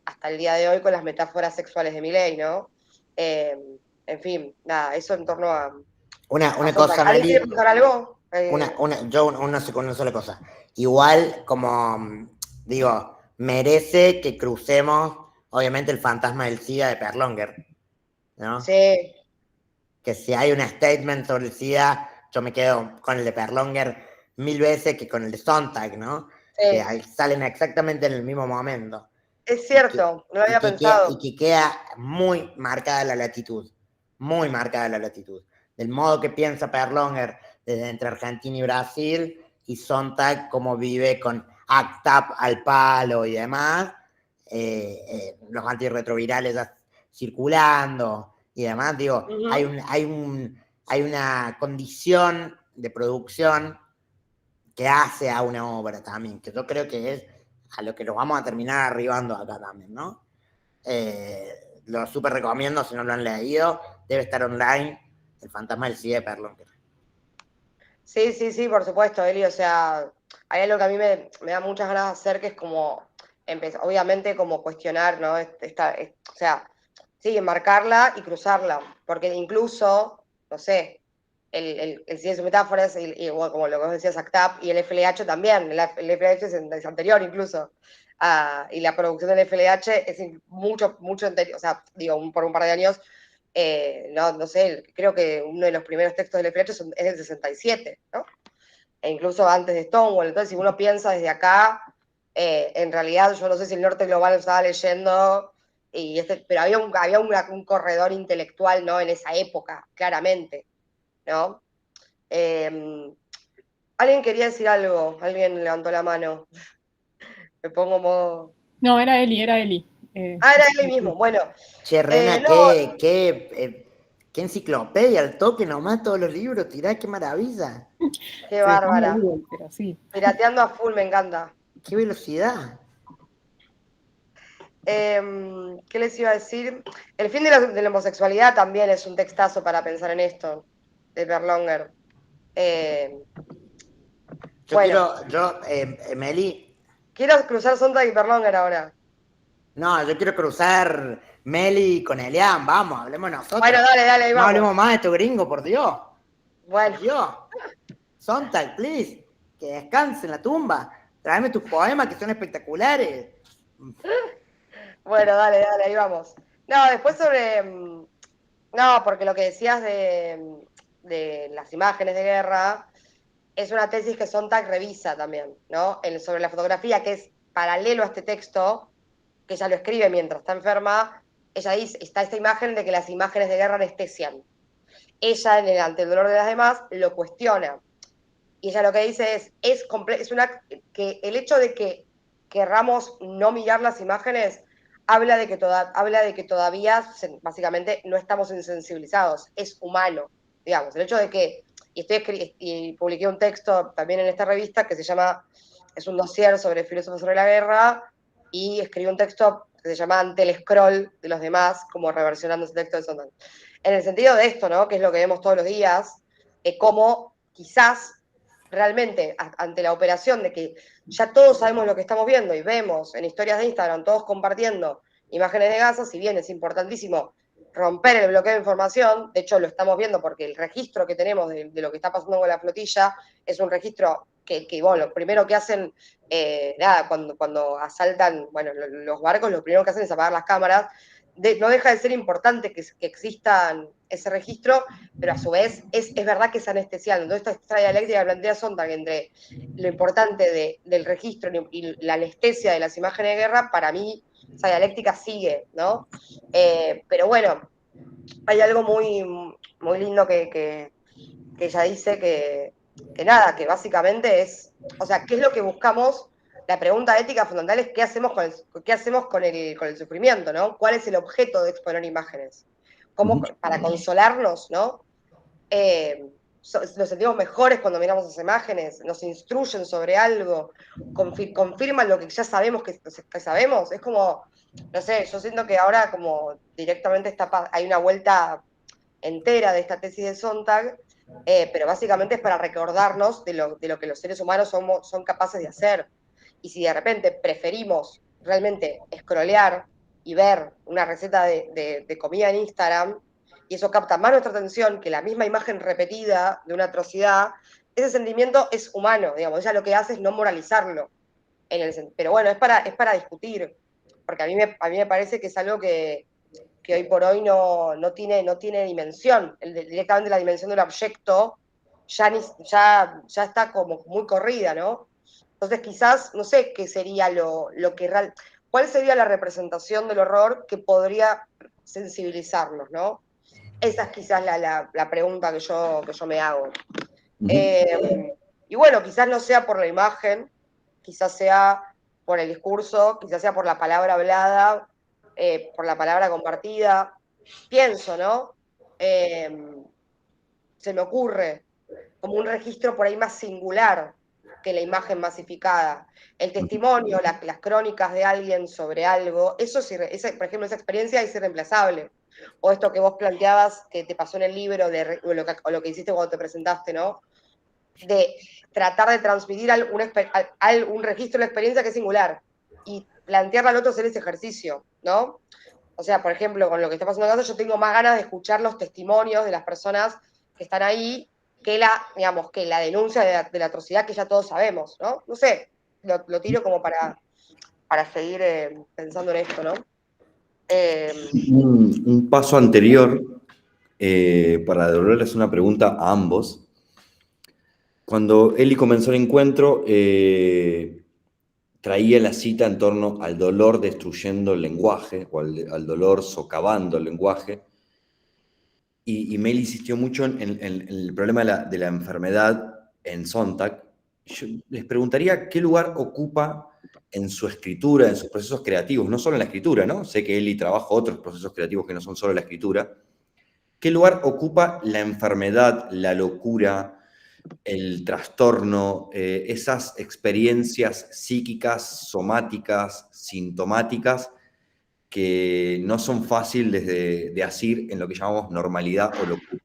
hasta el día de hoy con las metáforas sexuales de Milei, ¿no? En fin, nada, eso en torno a... Una cosa, ¿Alguien Meli, quiere preguntar algo? yo una sola cosa. Igual, como digo, merece que crucemos, obviamente, el fantasma del SIDA de Perlonger, ¿no? Sí. Que si hay un statement sobre el SIDA, yo me quedo con el de Perlonger 1000 veces que con el de Sontag, ¿no? Sí. Que salen exactamente en el mismo momento. Es cierto, no lo había pensado. Y que queda muy marcada la latitud. muy marcada la latitud. Del modo que piensa Perlonger desde entre Argentina y Brasil, y Sontag como vive con ACT UP al palo y demás, los antirretrovirales circulando y demás, digo, hay una condición de producción que hace a una obra también, que yo creo que es a lo que nos vamos a terminar arribando acá también, ¿no? Lo súper recomiendo si no lo han leído, debe estar online, El fantasma del CIE de Perlonger. Sí, por supuesto, Eli, o sea, hay algo que a mí me da muchas ganas de hacer, que es como, obviamente, como cuestionar, ¿no? O sea, sí, enmarcarla y cruzarla, porque incluso, no sé, el CIE de metáforas, y bueno, como lo que vos decías, ACT UP, y el FLH también, el FLH es anterior incluso, y la producción del FLH es mucho anterior, o sea, digo, por un par de años, no sé, creo que uno de los primeros textos del FLH es del 67, ¿no? E incluso antes de Stonewall. Entonces, si uno piensa desde acá, en realidad yo no sé si el Norte Global lo estaba leyendo, pero había un corredor intelectual, ¿no? En esa época, claramente, ¿no? Alguien quería decir algo, alguien levantó la mano. Me pongo modo... No, era Eli. Era él mismo, bueno. Che, Rena, No, qué enciclopedia, al toque nomás todos los libros, tirá, qué maravilla. qué se llama bárbara. Google, pero sí. Pirateando a full, me encanta. Qué velocidad. ¿Qué les iba a decir? El fin de la homosexualidad también es un textazo para pensar en esto, de Berlonger. Bueno, Meli, quiero cruzar Sontag y Berlonger ahora. no, yo quiero cruzar Meli con Elian, vamos, hablemos Bueno, nosotros. dale, ahí No hablemos vamos. más de estos gringos, por Dios. Bueno, Por Dios. Sontag, please, que descanse en la tumba. Tráeme tus poemas que son espectaculares. bueno, dale, ahí vamos. No, después sobre... No, porque lo que decías de las imágenes de guerra es una tesis que Sontag revisa también, ¿no? Sobre la fotografía, que es paralelo a este texto, que ella lo escribe mientras está enferma. Ella dice, está esta imagen de que las imágenes de guerra anestesian. Ella, ante el dolor de las demás, lo cuestiona. Y ella lo que dice que el hecho de que querramos no mirar las imágenes habla de que todavía básicamente no estamos insensibilizados, es humano, digamos. El hecho de que, y publiqué un texto también en esta revista que se llama, es un dossier sobre filósofos sobre la guerra, y escribí un texto que se llama Ante el scroll de los demás, como reversionando ese texto de Sondheim. En el sentido de esto, ¿no? Que es lo que vemos todos los días, cómo quizás realmente ante la operación de que ya todos sabemos lo que estamos viendo y vemos en historias de Instagram todos compartiendo imágenes de Gaza, si bien es importantísimo romper el bloqueo de información, de hecho lo estamos viendo porque el registro que tenemos de lo que está pasando con la flotilla es un registro que bueno, lo primero que hacen, cuando asaltan, bueno, los barcos, lo primero que hacen es apagar las cámaras. No deja de ser importante que exista ese registro, pero a su vez es verdad que es anestesiante. Entonces, esta dialéctica que plantea Sontag entre lo importante del registro y la anestesia de las imágenes de guerra, para mí esa dialéctica sigue, ¿no? Pero bueno, hay algo muy lindo que ella dice que nada, que básicamente es, o sea, ¿qué es lo que buscamos? La pregunta ética fundamental es qué hacemos con el sufrimiento, ¿no? ¿Cuál es el objeto de exponer imágenes? ¿Cómo, para consolarnos, ¿no? Nos sentimos mejores cuando miramos esas imágenes, nos instruyen sobre algo, confirman lo que ya sabemos que sabemos. Es como, no sé, yo siento que ahora como directamente hay una vuelta entera de esta tesis de Sontag, pero básicamente es para recordarnos de lo que los seres humanos son capaces de hacer. Y si de repente preferimos realmente scrollear y ver una receta de comida en Instagram, y eso capta más nuestra atención que la misma imagen repetida de una atrocidad, ese sentimiento es humano, digamos, ella lo que hace es no moralizarlo. Pero bueno, es para discutir, porque a mí me parece que es algo que hoy por hoy no tiene dimensión. Directamente la dimensión del objeto ya está como muy corrida, ¿no? Entonces quizás, no sé qué sería cuál sería la representación del horror que podría sensibilizarnos, ¿no? Esa es quizás la pregunta que yo me hago. Ujú. Y bueno, quizás no sea por la imagen, quizás sea por el discurso, quizás sea por la palabra hablada, por la palabra compartida. Pienso, ¿no? Se me ocurre como un registro por ahí más singular que la imagen masificada. El testimonio, las crónicas de alguien sobre algo, eso, por ejemplo, esa experiencia es irreemplazable. O esto que vos planteabas, que te pasó en el libro, o lo que hiciste cuando te presentaste, ¿no? De tratar de transmitir un registro de la experiencia que es singular y plantearla al otro hacer ese ejercicio, ¿no? O sea, por ejemplo, con lo que está pasando en casa, yo tengo más ganas de escuchar los testimonios de las personas que están ahí que digamos, que la denuncia de la atrocidad que ya todos sabemos, ¿no? No sé, lo tiro como para seguir pensando en esto, ¿no? Un paso anterior, para devolverles una pregunta a ambos. Cuando Eli comenzó el encuentro, traía la cita en torno al dolor destruyendo el lenguaje, o al dolor socavando el lenguaje, y Mel insistió mucho en el problema de la enfermedad en Sontag. Yo les preguntaría qué lugar ocupa en su escritura, en sus procesos creativos, no solo en la escritura, ¿no? Sé que Eli trabaja otros procesos creativos que no son solo la escritura. ¿Qué lugar ocupa la enfermedad, la locura, el trastorno, esas experiencias psíquicas, somáticas, sintomáticas, que no son fáciles de asir en lo que llamamos normalidad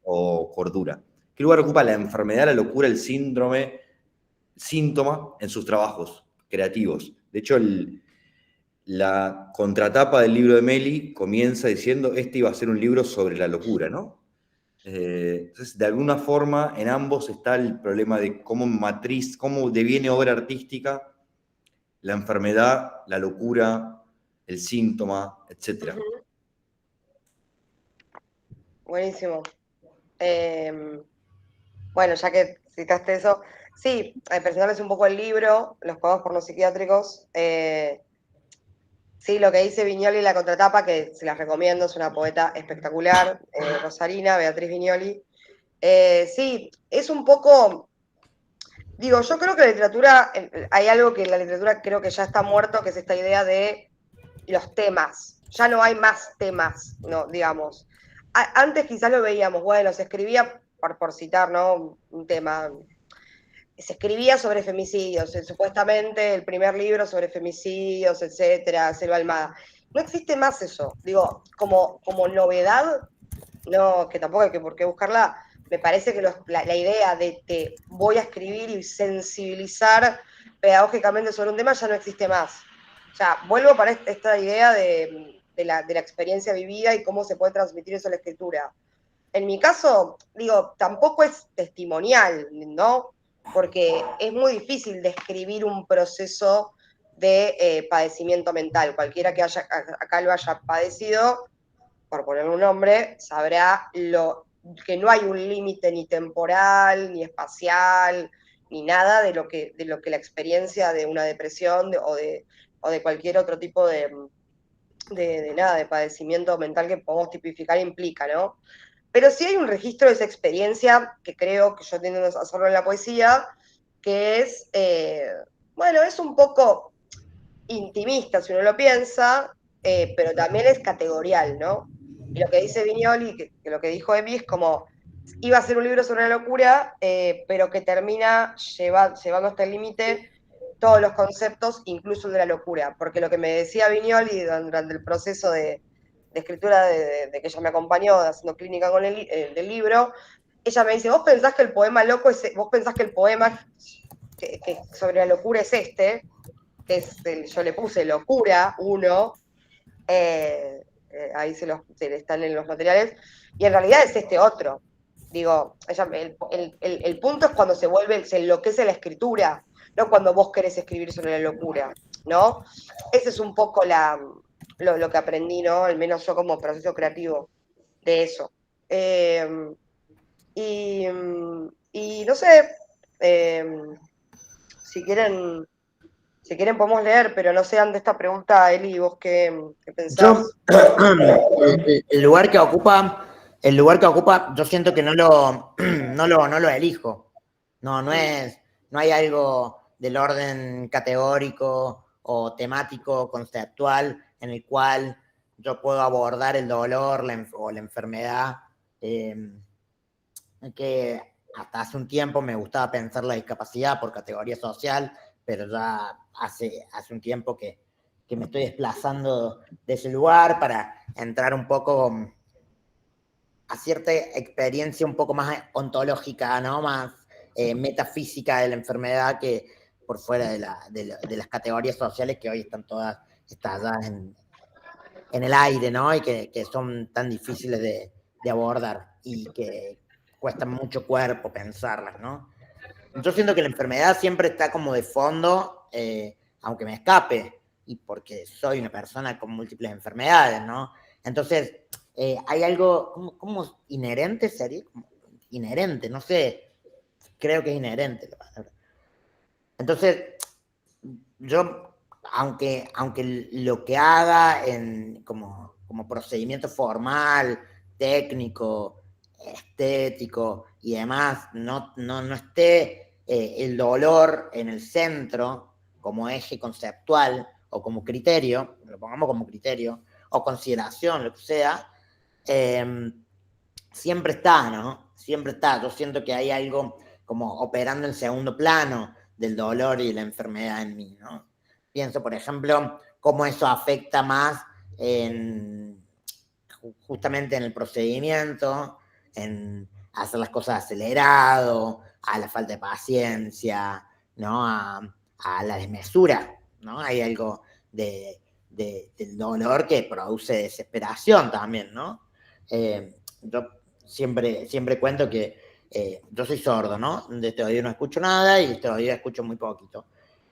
o cordura? ¿Qué lugar ocupa la enfermedad, la locura, el síntoma en sus trabajos creativos? De hecho, la contratapa del libro de Meli comienza diciendo, este iba a ser un libro sobre la locura, ¿no? Entonces, de alguna forma, en ambos está el problema de cómo deviene obra artística la enfermedad, la locura, el síntoma, etc. Buenísimo. Bueno, ya que citaste eso, sí, presentarles un poco el libro, Los Juegos Pornopsiquiátricos. Sí, lo que dice Viñoli en la contratapa, que se las recomiendo, es una poeta espectacular, rosarina, Beatriz Viñoli. Sí, es un poco, digo, yo creo que la literatura, hay algo que en la literatura creo que ya está muerto, que es esta idea de los temas. Ya no hay más temas, ¿no? Digamos. Antes quizás lo veíamos, bueno, se escribía, por citar, ¿no? Un tema, se escribía sobre femicidios, supuestamente el primer libro sobre femicidios, etcétera, Selva Almada. No existe más eso, digo, como novedad, no, que tampoco hay que por qué buscarla, me parece que la idea de voy a escribir y sensibilizar pedagógicamente sobre un tema ya no existe más. O sea, vuelvo para esta idea de la experiencia vivida y cómo se puede transmitir eso a la escritura. En mi caso, digo, tampoco es testimonial, ¿no? Porque es muy difícil describir un proceso de padecimiento mental. Cualquiera que acá lo haya padecido, por poner un nombre, sabrá que no hay un límite ni temporal, ni espacial, ni nada de lo que la experiencia de una depresión o de cualquier otro tipo de padecimiento mental que podemos tipificar implica, ¿no? Pero sí hay un registro de esa experiencia que creo que yo tiendo a hacerlo en la poesía, que es, bueno, es un poco intimista si uno lo piensa, pero también es categorial, ¿no? Y lo que dice Viñoli, que lo que dijo Emi es como, iba a ser un libro sobre la locura, pero que termina llevando hasta el límite todos los conceptos, incluso el de la locura, porque lo que me decía Viñoli durante el proceso de escritura de que ella me acompañó haciendo clínica con del libro, ella me dice, vos pensás que el poema loco vos pensás que el poema que sobre la locura es este, que es yo le puse locura 1, ahí están en los materiales, y en realidad es este otro. Digo, el punto es cuando se enloquece la escritura, no cuando vos querés escribir sobre la locura, ¿no? Ese es un poco lo que aprendí, ¿no? Al menos yo como proceso creativo de eso. Y no sé, si quieren podemos leer, pero no sé, ante esta pregunta, Eli, vos qué pensás. Yo, el lugar que ocupa el lugar que ocupa, yo siento que no lo elijo. No hay algo del orden categórico o temático, conceptual, en el cual yo puedo abordar el dolor o la enfermedad, que hasta hace un tiempo me gustaba pensar la discapacidad por categoría social, pero ya hace un tiempo que me estoy desplazando de ese lugar para entrar un poco a cierta experiencia un poco más ontológica, ¿no? Más metafísica de la enfermedad, que por fuera de las categorías sociales que hoy están todas estalladas en el aire, ¿no? Y que son tan difíciles de abordar y que cuesta mucho cuerpo pensarlas, ¿no? Yo siento que la enfermedad siempre está como de fondo, aunque me escape, y porque soy una persona con múltiples enfermedades, ¿no? Entonces, hay algo, ¿cómo inherente sería? Inherente, no sé, creo que es inherente la palabra. Entonces, yo, aunque lo que haga como procedimiento formal, técnico, estético y demás, no esté el dolor en el centro como eje conceptual o como criterio, lo pongamos como criterio, o consideración, lo que sea, siempre está, ¿no? Siempre está. Yo siento que hay algo como operando en segundo plano del dolor y la enfermedad en mí, ¿no? Pienso, por ejemplo, cómo eso afecta más justamente en el procedimiento, en hacer las cosas acelerado, a la falta de paciencia, ¿no? A la desmesura, ¿no? Hay algo del dolor que produce desesperación también, ¿no? Yo siempre cuento que yo soy sordo, ¿no? De este oído no escucho nada y de este oído escucho muy poquito.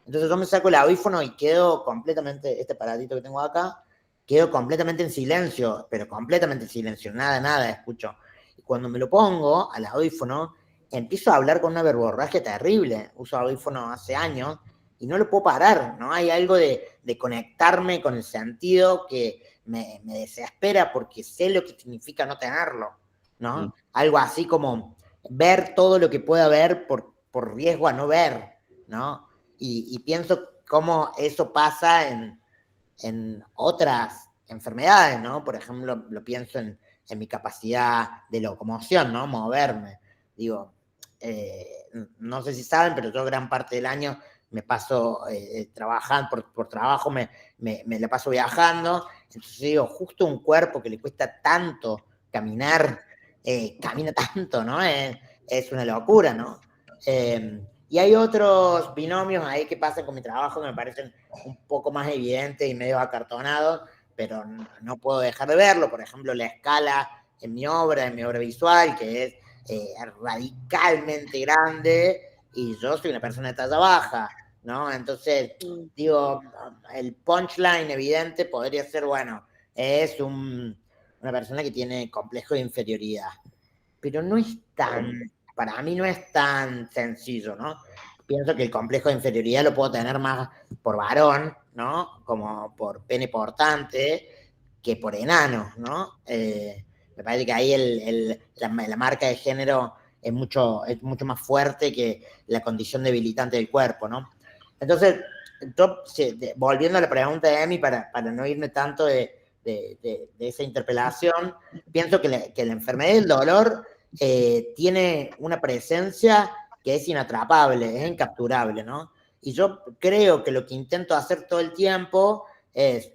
Entonces yo me saco el audífono y quedo completamente, este aparatito que tengo acá, quedo completamente en silencio, pero completamente en silencio, nada escucho. Y cuando me lo pongo al audífono, empiezo a hablar con una verborragia terrible. Uso audífono hace años y no lo puedo parar, ¿no? Hay algo de conectarme con el sentido que me desespera porque sé lo que significa no tenerlo, ¿no? Algo así como ver todo lo que pueda ver por riesgo a no ver, ¿no? Y pienso cómo eso pasa en otras enfermedades, ¿no? Por ejemplo, lo pienso en mi capacidad de locomoción, ¿no? Moverme. Digo, no sé si saben, pero yo gran parte del año me paso trabajando, por trabajo me la paso viajando. Entonces digo, justo un cuerpo que le cuesta tanto caminar, camina tanto, ¿no? Es una locura, ¿no? Y hay otros binomios ahí que pasan con mi trabajo que me parecen un poco más evidentes y medio acartonados, pero no puedo dejar de verlo. Por ejemplo, la escala en mi obra visual, que es radicalmente grande, y yo soy una persona de talla baja, ¿no? Entonces, digo, el punchline evidente podría ser, bueno, es una persona que tiene complejo de inferioridad, pero no es para mí no es tan sencillo, ¿no? Pienso que el complejo de inferioridad lo puedo tener más por varón, ¿no? Como por pene portante, que por enano, ¿no? Me parece que ahí la marca de género es mucho más fuerte que la condición debilitante del cuerpo, ¿no? Entonces, volviendo a la pregunta de Emi, para no irme tanto de esa interpelación, pienso que la enfermedad del dolor tiene una presencia que es inatrapable, es incapturable, ¿no? Y yo creo que lo que intento hacer todo el tiempo es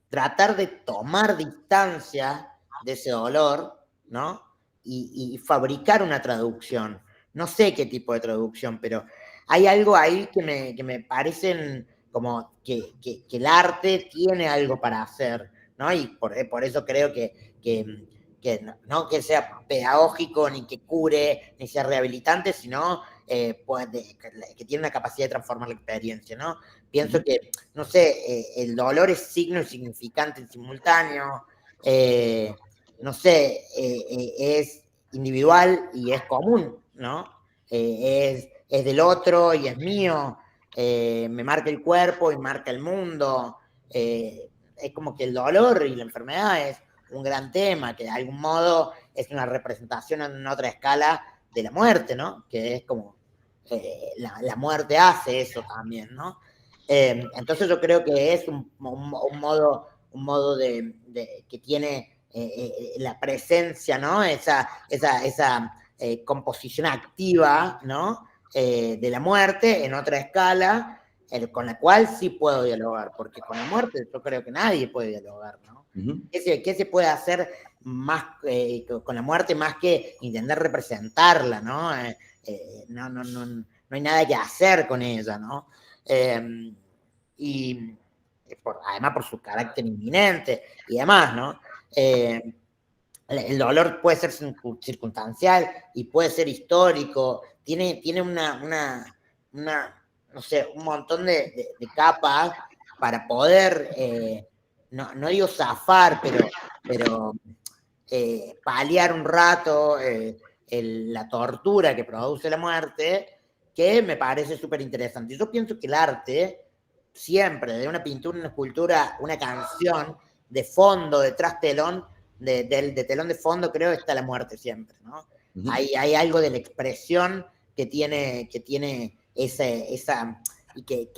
tratar de tomar distancia de ese dolor, ¿no? Y fabricar una traducción. No sé qué tipo de traducción, pero hay algo ahí que me parecen como que el arte tiene algo para hacer, ¿no? Y por eso creo que no que sea pedagógico, ni que cure, ni sea rehabilitante, sino que tiene una capacidad de transformar la experiencia, ¿no? Pienso que, no sé, el dolor es signo y significante en simultáneo, no sé, es individual y es común, ¿no? Es del otro y es mío, me marca el cuerpo y marca el mundo, es como que el dolor y la enfermedad es un gran tema, que de algún modo es una representación en otra escala de la muerte, ¿no? Que es como la muerte hace eso también, ¿no? Entonces yo creo que es un modo que tiene la presencia, ¿no? Esa composición activa, ¿no? De la muerte en otra escala, con la cual sí puedo dialogar, porque con la muerte yo creo que nadie puede dialogar, ¿no? ¿Qué se puede hacer más con la muerte más que intentar representarla, ¿no? No hay nada que hacer con ella, ¿no? Y además por su carácter inminente y demás, ¿no? El dolor puede ser circunstancial y puede ser histórico, tiene una no sé, un montón de capas para poder, no digo zafar, pero paliar un rato la tortura que produce la muerte, que me parece súper interesante. Yo pienso que el arte, siempre, de una pintura, una escultura, una canción, de fondo, detrás telón, de telón de fondo, creo que está la muerte siempre, ¿no? Hay algo de la expresión que tiene esa y que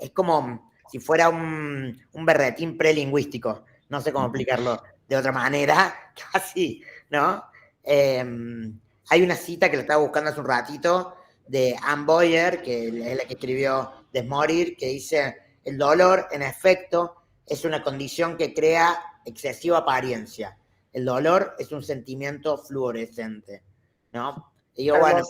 es como si fuera un berretín prelingüístico, no sé cómo explicarlo de otra manera, casi, ¿no? Hay una cita que la estaba buscando hace un ratito de Anne Boyer, que es la que escribió Desmorir, que dice: el dolor, en efecto, es una condición que crea excesiva apariencia. El dolor es un sentimiento fluorescente, ¿no? Y yo, bueno,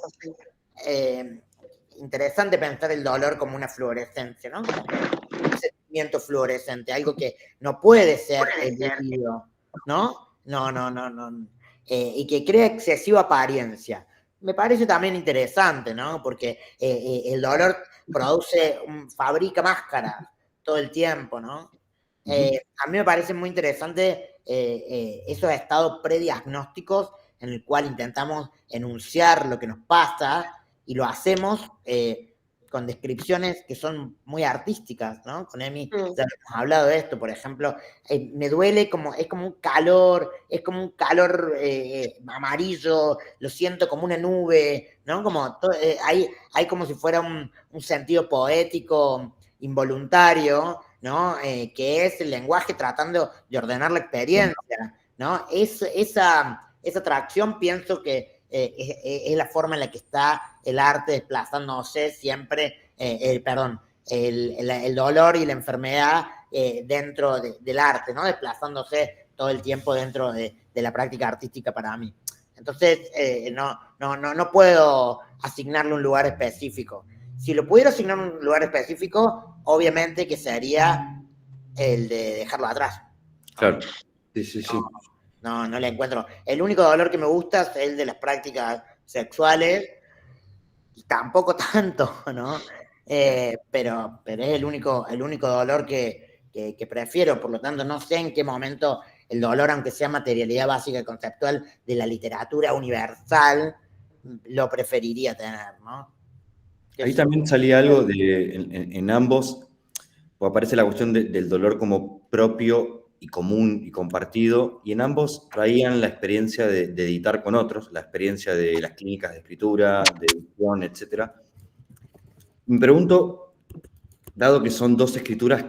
interesante pensar el dolor como una fluorescencia, ¿no? Un sentimiento fluorescente, algo que no puede ser elegido, ¿no? No. Y que crea excesiva apariencia. Me parece también interesante, ¿no? Porque el dolor fabrica máscaras todo el tiempo, ¿no? A mí me parece muy interesante esos estados prediagnósticos en el cual intentamos enunciar lo que nos pasa y lo hacemos con descripciones que son muy artísticas, ¿no? Con Emi ya hemos hablado de esto, por ejemplo, me duele es como un calor amarillo, lo siento como una nube, ¿no? Como hay como si fuera un sentido poético involuntario, ¿no? Que es el lenguaje tratando de ordenar la experiencia, ¿no? Esa atracción pienso que es la forma en la que está el arte desplazándose siempre, el dolor y la enfermedad dentro del arte, ¿no? Desplazándose todo el tiempo dentro de la práctica artística para mí. Entonces, no puedo asignarle un lugar específico. Si lo pudiera asignar un lugar específico, obviamente que sería el de dejarlo atrás. Claro, sí. No le encuentro. El único dolor que me gusta es el de las prácticas sexuales, y tampoco tanto, ¿no? Pero es el único dolor que prefiero, por lo tanto no sé en qué momento el dolor, aunque sea materialidad básica y conceptual de la literatura universal, lo preferiría tener, ¿no? Ahí también salía algo en ambos, pues aparece la cuestión del dolor como propio y común y compartido, y en ambos traían la experiencia de editar con otros, la experiencia de las clínicas de escritura, de edición, etc. Me pregunto, dado que son dos escrituras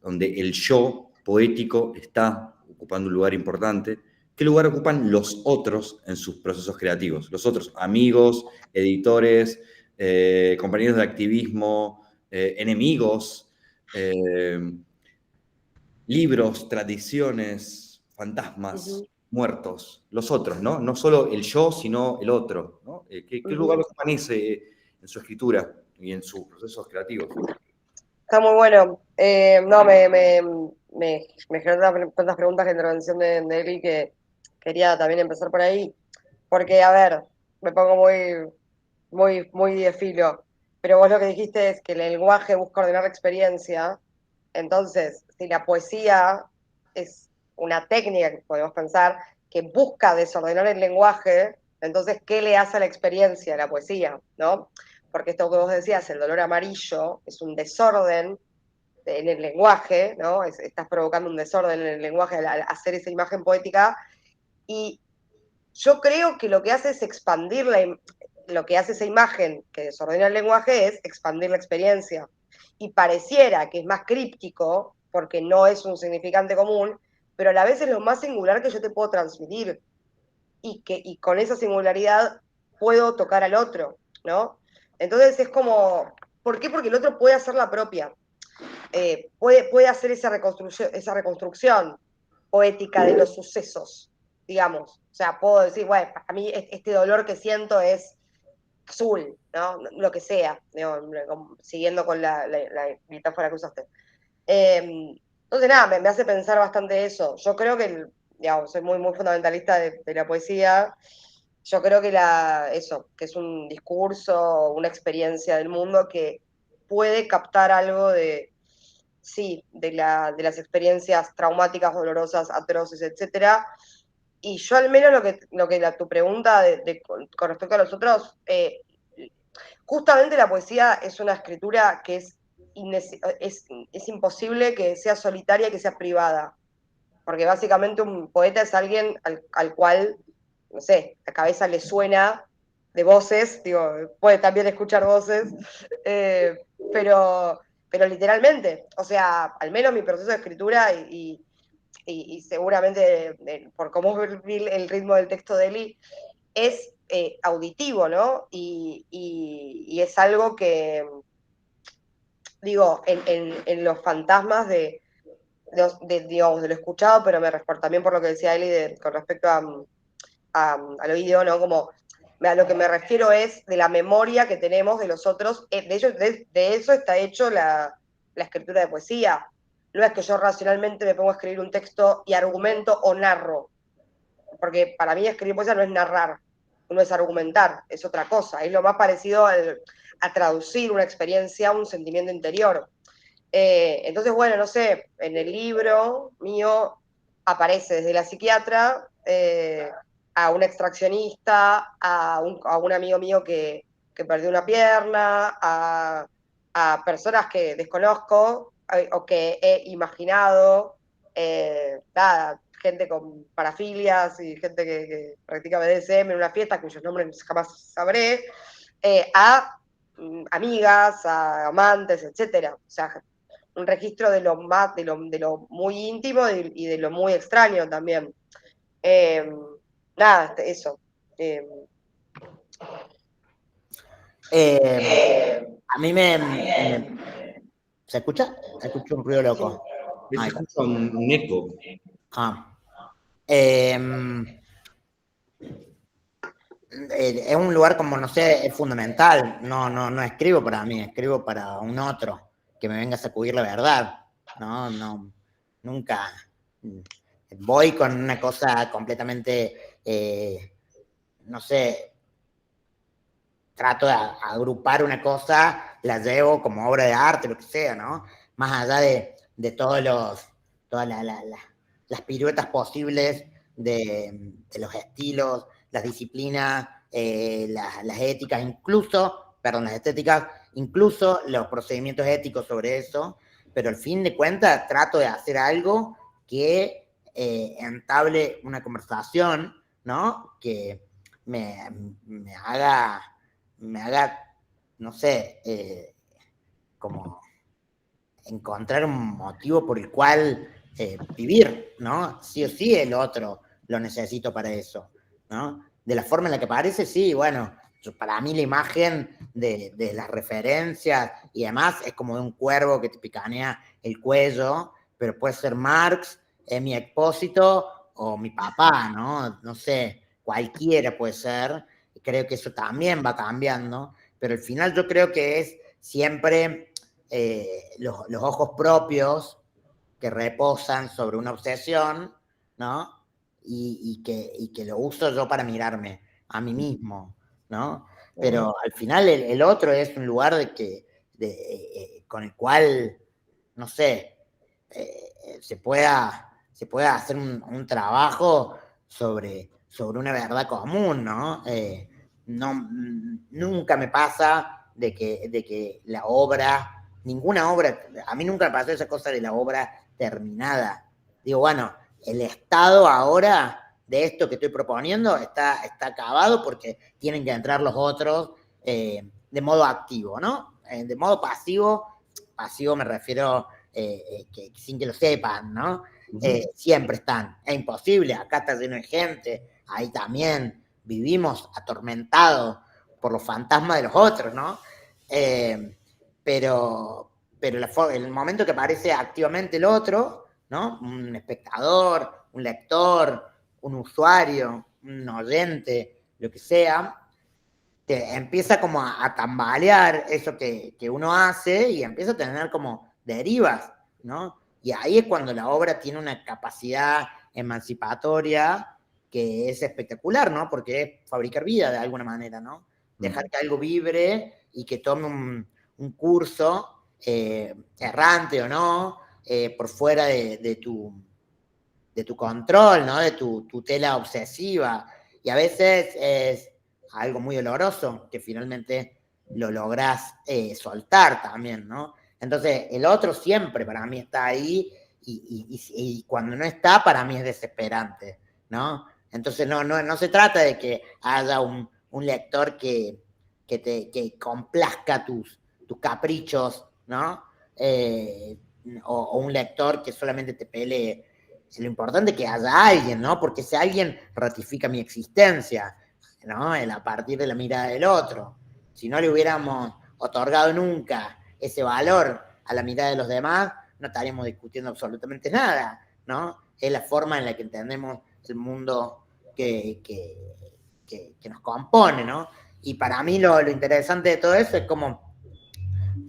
donde el yo poético está ocupando un lugar importante, ¿qué lugar ocupan los otros en sus procesos creativos? Los otros amigos, editores, compañeros de activismo, enemigos, libros, tradiciones, fantasmas, muertos, los otros, ¿no? No solo el yo, sino el otro, ¿no? ¿Qué lugar ocupan en su escritura y en sus procesos creativos? Está muy bueno. No, me generó tantas preguntas la intervención de Eli que quería también empezar por ahí. Porque, a ver, me pongo muy de filo. Pero vos lo que dijiste es que el lenguaje busca ordenar la experiencia. Entonces, si la poesía es una técnica que podemos pensar que busca desordenar el lenguaje, entonces, ¿qué le hace a la experiencia, a la poesía? ¿No? Porque esto que vos decías, el dolor amarillo, es un desorden en el lenguaje, ¿no? Estás provocando un desorden en el lenguaje al hacer esa imagen poética, y yo creo que lo que hace es expandir lo que hace esa imagen que desordena el lenguaje es expandir la experiencia. Y pareciera que es más críptico, porque no es un significante común, pero a la vez es lo más singular que yo te puedo transmitir. Y con esa singularidad puedo tocar al otro, ¿no? Entonces es como, ¿por qué? Porque el otro puede hacer la propia. Puede hacer esa reconstrucción poética de los sucesos, digamos. O sea, puedo decir, bueno, a mí este dolor que siento es azul, ¿no? Lo que sea, digo, siguiendo con la metáfora que usaste. Entonces, nada, me hace pensar bastante eso. Yo creo que, digamos, soy muy, muy fundamentalista de la poesía. Yo creo que que es un discurso, una experiencia del mundo que puede captar algo sí, de las experiencias traumáticas, dolorosas, atroces, etcétera. Y yo al menos tu pregunta con respecto a los otros, justamente la poesía es una escritura que es imposible que sea solitaria y que sea privada. Porque básicamente un poeta es alguien al cual, no sé, la cabeza le suena de voces, digo, puede también escuchar voces, pero, pero literalmente, o sea, al menos mi proceso de escritura y seguramente por cómo vi el ritmo del texto de Eli, es auditivo, ¿no? Y es algo que, digo, en los fantasmas digamos, de lo escuchado, pero también por lo que decía Eli con respecto al oído, ¿no? Como a lo que me refiero es de la memoria que tenemos de los otros. De eso está hecho la escritura de poesía. No es que yo racionalmente me pongo a escribir un texto y argumento o narro, porque para mí escribir poesía no es narrar, no es argumentar, es otra cosa, es lo más parecido a traducir una experiencia, un sentimiento interior. Entonces, bueno, no sé, en el libro mío aparece desde la psiquiatra a un extraccionista, a un amigo mío que perdió una pierna, a personas que desconozco o que he imaginado, nada, gente con parafilias y gente que practica BDSM en una fiesta cuyos nombres jamás sabré, a amigas, a amantes, etcétera. O sea, un registro de lo más, de lo muy íntimo y de lo muy extraño también. Nada, eso. A mí ¿se escucha? Escucho un ruido loco. Se escucha un eco. Es un lugar como, no sé, es fundamental. No escribo para mí, escribo para un otro que me venga a sacudir la verdad. No, nunca voy con una cosa completamente, no sé, trato de agrupar una cosa, la llevo como obra de arte, lo que sea, ¿no? Más allá de todas las piruetas posibles de los estilos, las disciplinas, las éticas, las estéticas, incluso los procedimientos éticos sobre eso, pero al fin de cuentas trato de hacer algo que entable una conversación, ¿no? Que me haga, no sé, como encontrar un motivo por el cual vivir, ¿no? Sí o sí el otro lo necesito para eso, ¿no? De la forma en la que parece, sí, bueno, para mí la imagen de las referencias y demás es como de un cuervo que te picanea el cuello, pero puede ser Marx, mi Expósito o mi papá, ¿no? No sé, cualquiera puede ser. Creo que eso también va cambiando, pero al final yo creo que es siempre los ojos propios que reposan sobre una obsesión, ¿no? Y que lo uso yo para mirarme a mí mismo, ¿no? Pero al final el otro es un lugar con el cual, no sé, se pueda hacer un trabajo sobre una verdad común, ¿no? Nunca me pasa de que la obra ninguna obra, a mí nunca me pasó esa cosa de la obra terminada. Digo, bueno, el estado ahora de esto que estoy proponiendo está acabado porque tienen que entrar los otros de modo activo, ¿no? De modo pasivo me refiero que sin que lo sepan, ¿no? Siempre están, es imposible, acá está lleno de gente, ahí también vivimos atormentados por los fantasmas de los otros, ¿no? Pero el momento que aparece activamente el otro, ¿no? Un espectador, un lector, un usuario, un oyente, lo que sea, te empieza como a tambalear eso que uno hace y empieza a tener como derivas, ¿no? Y ahí es cuando la obra tiene una capacidad emancipatoria que es espectacular, ¿no? Porque es fabricar vida de alguna manera, ¿no? Dejar que algo vibre y que tome un curso, errante o no, por fuera de tu control, ¿no? De tu tutela obsesiva. Y a veces es algo muy doloroso que finalmente lo lográs soltar también, ¿no? Entonces, el otro siempre para mí está ahí y cuando no está, para mí es desesperante, ¿no? Entonces, no se trata de que haya un lector que complazca tus caprichos, ¿no? O un lector que solamente te pelee. Lo importante es que haya alguien, ¿no? Porque ese alguien ratifica mi existencia, ¿no? A partir de la mirada del otro. Si no le hubiéramos otorgado nunca ese valor a la mirada de los demás, no estaríamos discutiendo absolutamente nada, ¿no? Es la forma en la que entendemos el mundo que nos compone, ¿no? Y para mí lo interesante de todo eso es cómo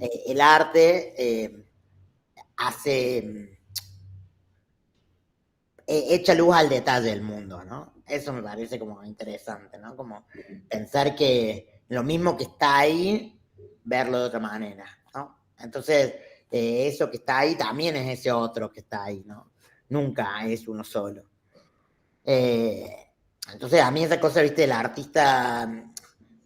el arte echa luz al detalle del mundo, ¿no? Eso me parece como interesante, ¿no? Como pensar que lo mismo que está ahí, verlo de otra manera, ¿no? Entonces, eso que está ahí también es ese otro que está ahí, ¿no? Nunca es uno solo. Entonces, a mí esa cosa, viste, del artista,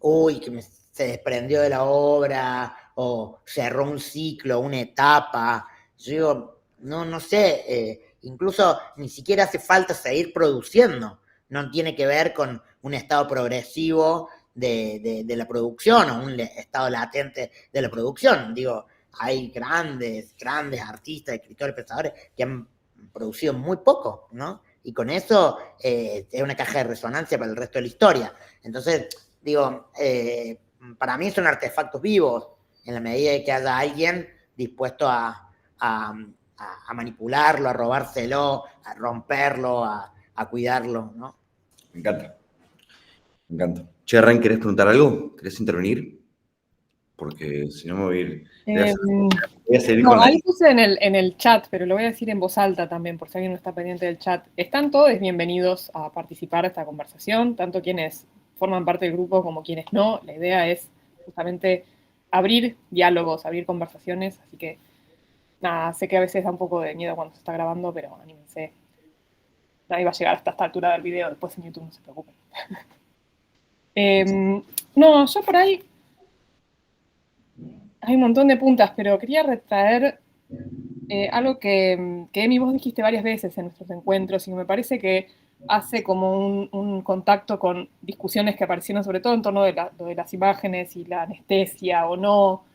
que se desprendió de la obra, o cerró un ciclo, una etapa. Yo digo, no sé, incluso ni siquiera hace falta seguir produciendo. No tiene que ver con un estado progresivo de la producción o un estado latente de la producción. Digo, hay grandes artistas, escritores, pensadores que han producido muy poco, ¿no? Y con eso es una caja de resonancia para el resto de la historia. Entonces, digo, para mí son artefactos vivos, en la medida de que haya alguien dispuesto a manipularlo, a robárselo, a romperlo, a cuidarlo, ¿no? Me encanta. Me encanta. Che, Ren, ¿querés preguntar algo? ¿Querés intervenir? Porque si no me voy a ir. Voy a seguir No, con ahí puse en el chat, pero lo voy a decir en voz alta también, por si alguien no está pendiente del chat. Están todos bienvenidos a participar de esta conversación, tanto quienes forman parte del grupo como quienes no. La idea es justamente abrir diálogos, abrir conversaciones, así que nada, sé que a veces da un poco de miedo cuando se está grabando, pero anímense. Nadie va a llegar hasta esta altura del video, después en YouTube, no se preocupen. No, yo por ahí hay un montón de puntas, pero quería retraer algo que Emi, vos dijiste varias veces en nuestros encuentros y me parece que hace como un contacto con discusiones que aparecieron sobre todo en torno de las imágenes y la anestesia o no.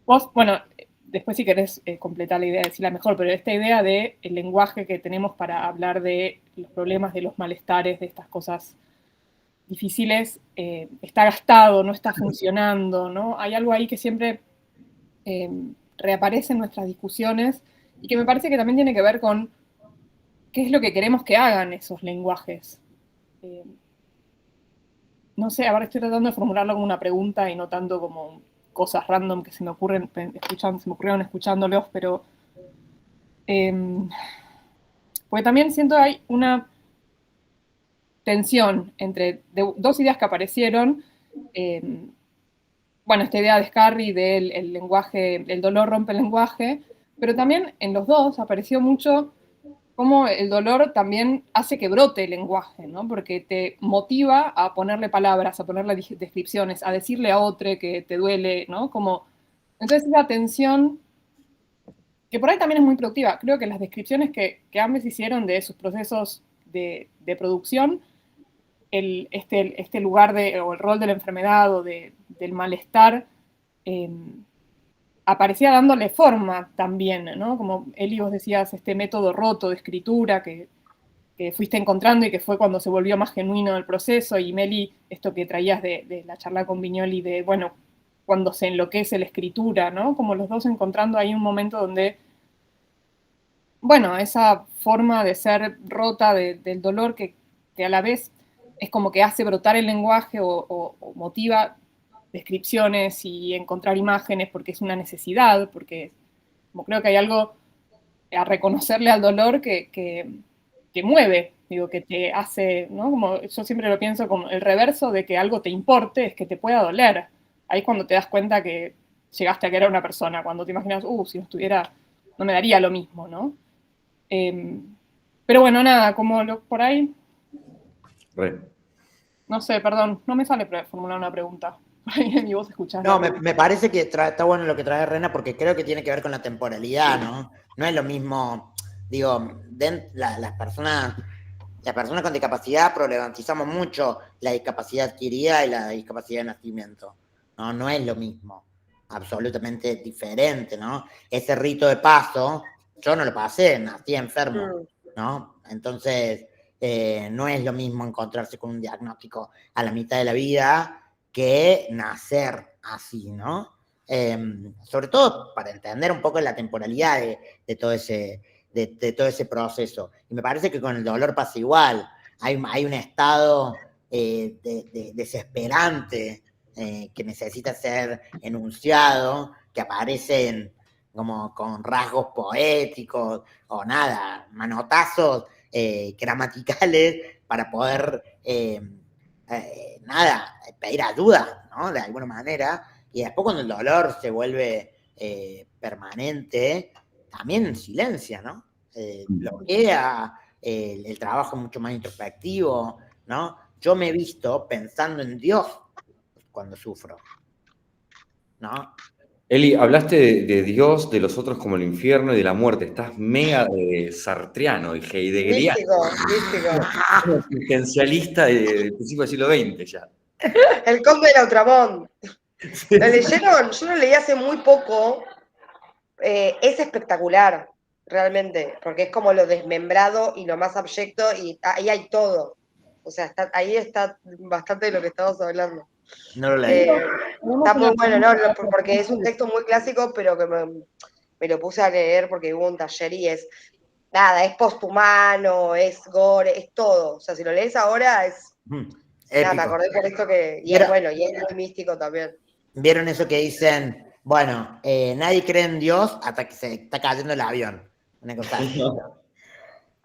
Vos, bueno, después si querés completar la idea, decirla mejor, pero esta idea de el lenguaje que tenemos para hablar de los problemas, de los malestares, de estas cosas difíciles, está gastado, no está funcionando, ¿no? Hay algo ahí que siempre reaparece en nuestras discusiones y que me parece que también tiene que ver con qué es lo que queremos que hagan esos lenguajes. No sé, ahora estoy tratando de formularlo como una pregunta y no tanto como cosas random que se me ocurrieron escuchándolos, pero porque también siento hay una tensión entre dos ideas que aparecieron. Bueno, esta idea de Scarry del el lenguaje, el dolor rompe el lenguaje, pero también en los dos apareció mucho cómo el dolor también hace que brote el lenguaje, ¿no? Porque te motiva a ponerle palabras, a ponerle descripciones, a decirle a otro que te duele, ¿no? Como, Entonces esa tensión, que por ahí también es muy productiva, creo que las descripciones que ambos hicieron de sus procesos de producción, este lugar o el rol de la enfermedad o del malestar, aparecía dándole forma también, ¿no? Como Eli, vos decías, este método roto de escritura que fuiste encontrando y que fue cuando se volvió más genuino el proceso, y Meli, esto que traías de la charla con Viñoli, de, bueno, cuando se enloquece la escritura, ¿no? Como los dos encontrando ahí un momento donde, bueno, esa forma de ser rota del dolor que a la vez es como que hace brotar el lenguaje o motiva descripciones y encontrar imágenes porque es una necesidad, porque como creo que hay algo a reconocerle al dolor que mueve, digo, que te hace, ¿no? Como yo siempre lo pienso como el reverso de que algo te importe es que te pueda doler. Ahí es cuando te das cuenta que llegaste a querer a una persona, cuando te imaginas, si no estuviera, no me daría lo mismo, ¿no? Pero bueno, nada, como por ahí, no sé, perdón, no me sale formular una pregunta. Y vos escuchás. No, me parece que está bueno lo que trae Rena, porque creo que tiene que ver con la temporalidad, ¿no? No es lo mismo, digo, las personas con discapacidad problematizamos mucho la discapacidad adquirida y la discapacidad de nacimiento, ¿no? No es lo mismo, absolutamente diferente, ¿no? Ese rito de paso, yo no lo pasé, nací enfermo, ¿no? Entonces, no es lo mismo encontrarse con un diagnóstico a la mitad de la vida que nacer así, ¿no? Sobre todo para entender un poco la temporalidad de todo ese proceso. Y me parece que con el dolor pasa igual. Hay un estado desesperante que necesita ser enunciado, que aparecen como con rasgos poéticos o nada, manotazos gramaticales para poder pedir ayuda, ¿no? De alguna manera. Y después cuando el dolor se vuelve permanente, también silencia, ¿no? Bloquea el trabajo mucho más introspectivo, ¿no? Yo me he visto pensando en Dios cuando sufro, ¿no? Eli, hablaste de Dios, de los otros como el infierno y de la muerte. Estás mega sartreano y heideggeriano. Místico. Existencialista del principio del siglo XX ya. El Conde de Lautramont. ¿Lo leyeron? Yo lo leí hace muy poco. Es espectacular, realmente, porque es como lo desmembrado y lo más abyecto, y ahí hay todo. O sea, ahí está bastante de lo que estamos hablando. No lo leí. Está muy bueno, ¿no? Porque es un texto muy clásico, pero que me lo puse a leer porque hubo un taller y es posthumano, es gore, es todo. O sea, si lo lees ahora es... Nada, me acordé por esto y es bueno, y es muy místico también. ¿Vieron eso que dicen? Bueno, nadie cree en Dios hasta que se está cayendo el avión. Una cosa así.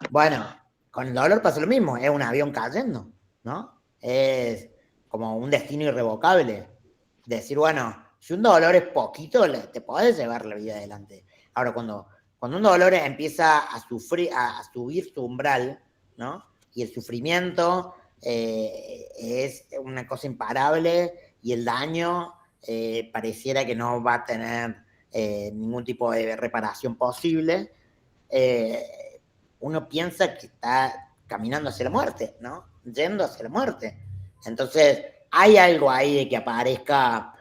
Bueno, con el dolor pasa lo mismo, es un avión cayendo, ¿no? Es como un destino irrevocable. Decir, bueno, si un dolor es poquito, te podés llevar la vida adelante. Ahora, cuando un dolor empieza a subir su umbral, ¿no? Y el sufrimiento es una cosa imparable y el daño pareciera que no va a tener ningún tipo de reparación posible, uno piensa que está caminando hacia la muerte, ¿no? Yendo hacia la muerte. Entonces, hay algo ahí de que aparezca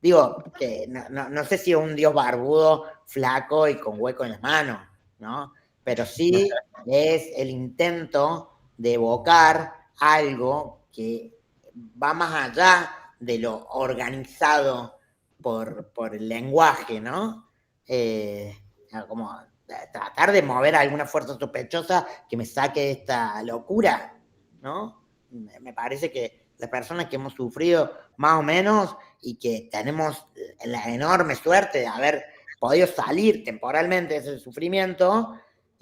digo, que no sé si es un dios barbudo, flaco y con hueco en las manos, ¿no? Pero sí es el intento de evocar algo que va más allá de lo organizado por el lenguaje, ¿no? Como tratar de mover alguna fuerza sospechosa que me saque de esta locura, ¿no? Me parece que las personas que hemos sufrido más o menos y que tenemos la enorme suerte de haber podido salir temporalmente de ese sufrimiento,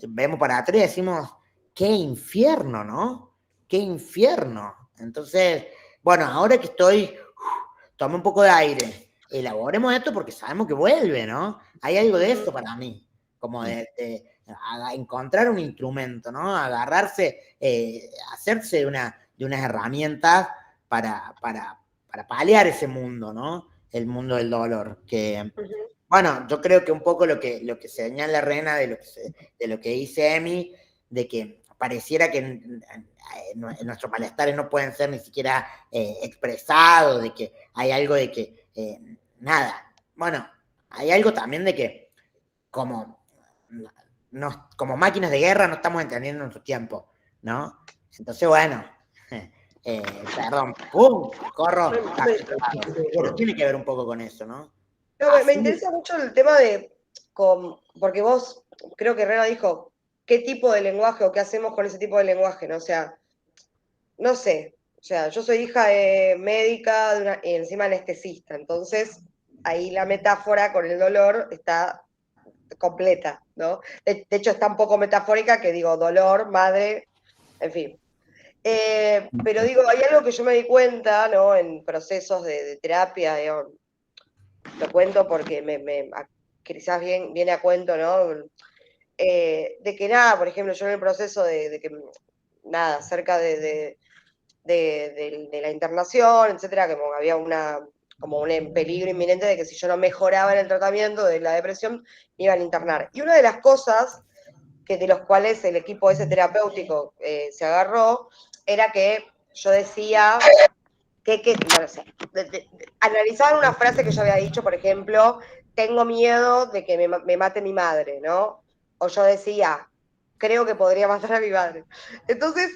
vemos para atrás y decimos, qué infierno, ¿no? Qué infierno. Entonces, bueno, ahora que tomé un poco de aire, elaboremos esto porque sabemos que vuelve, ¿no? Hay algo de eso para mí, como de encontrar un instrumento, ¿no? Agarrarse, hacerse de unas herramientas para paliar ese mundo, ¿no? el mundo del dolor. Que, Ujú. bueno, yo creo que un poco lo que señala Rena de lo que dice Emi, de que pareciera que nuestros malestares no pueden ser ni siquiera expresados, de que hay algo de que, nada, bueno, hay algo también de que como, como máquinas de guerra no estamos entendiendo nuestro tiempo, ¿no? Entonces, bueno, perdón, ¡pum! Corro, pero tiene que ver un poco con eso, ¿no? No, me interesa mucho el tema porque vos, creo que Herrera dijo, ¿qué tipo de lenguaje o qué hacemos con ese tipo de lenguaje? ¿No? O sea, no sé, o sea, yo soy hija de médica y encima anestesista, entonces ahí la metáfora con el dolor está completa, ¿no? De hecho, es tan poco metafórica que digo dolor, madre, en fin. Pero digo, hay algo que yo me di cuenta, ¿no? En procesos de terapia, digo, lo cuento porque quizás viene a cuento, ¿no? De que nada, por ejemplo, yo en el proceso de que, nada, cerca de la internación, etcétera, que como había como un peligro inminente de que si yo no mejoraba en el tratamiento de la depresión, me iban a internar. Y una de las cosas de los cuales el equipo ese terapéutico se agarró, era que yo decía no sé, analizaban una frase que yo había dicho, por ejemplo, tengo miedo de que me mate mi madre, ¿no? O yo decía, creo que podría matar a mi madre. Entonces,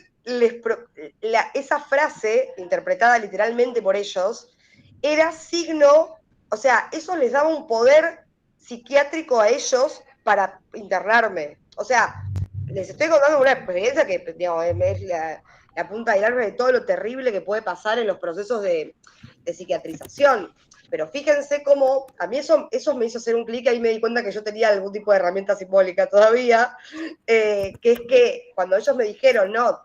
esa frase, interpretada literalmente por ellos, era signo, o sea, eso les daba un poder psiquiátrico a ellos para internarme. O sea, les estoy contando una experiencia que, digamos, es la punta del árbol de todo lo terrible que puede pasar en los procesos de psiquiatrización. Pero fíjense cómo, a mí eso me hizo hacer un clic, ahí me di cuenta que yo tenía algún tipo de herramienta simbólica todavía, que es que cuando ellos me dijeron, no,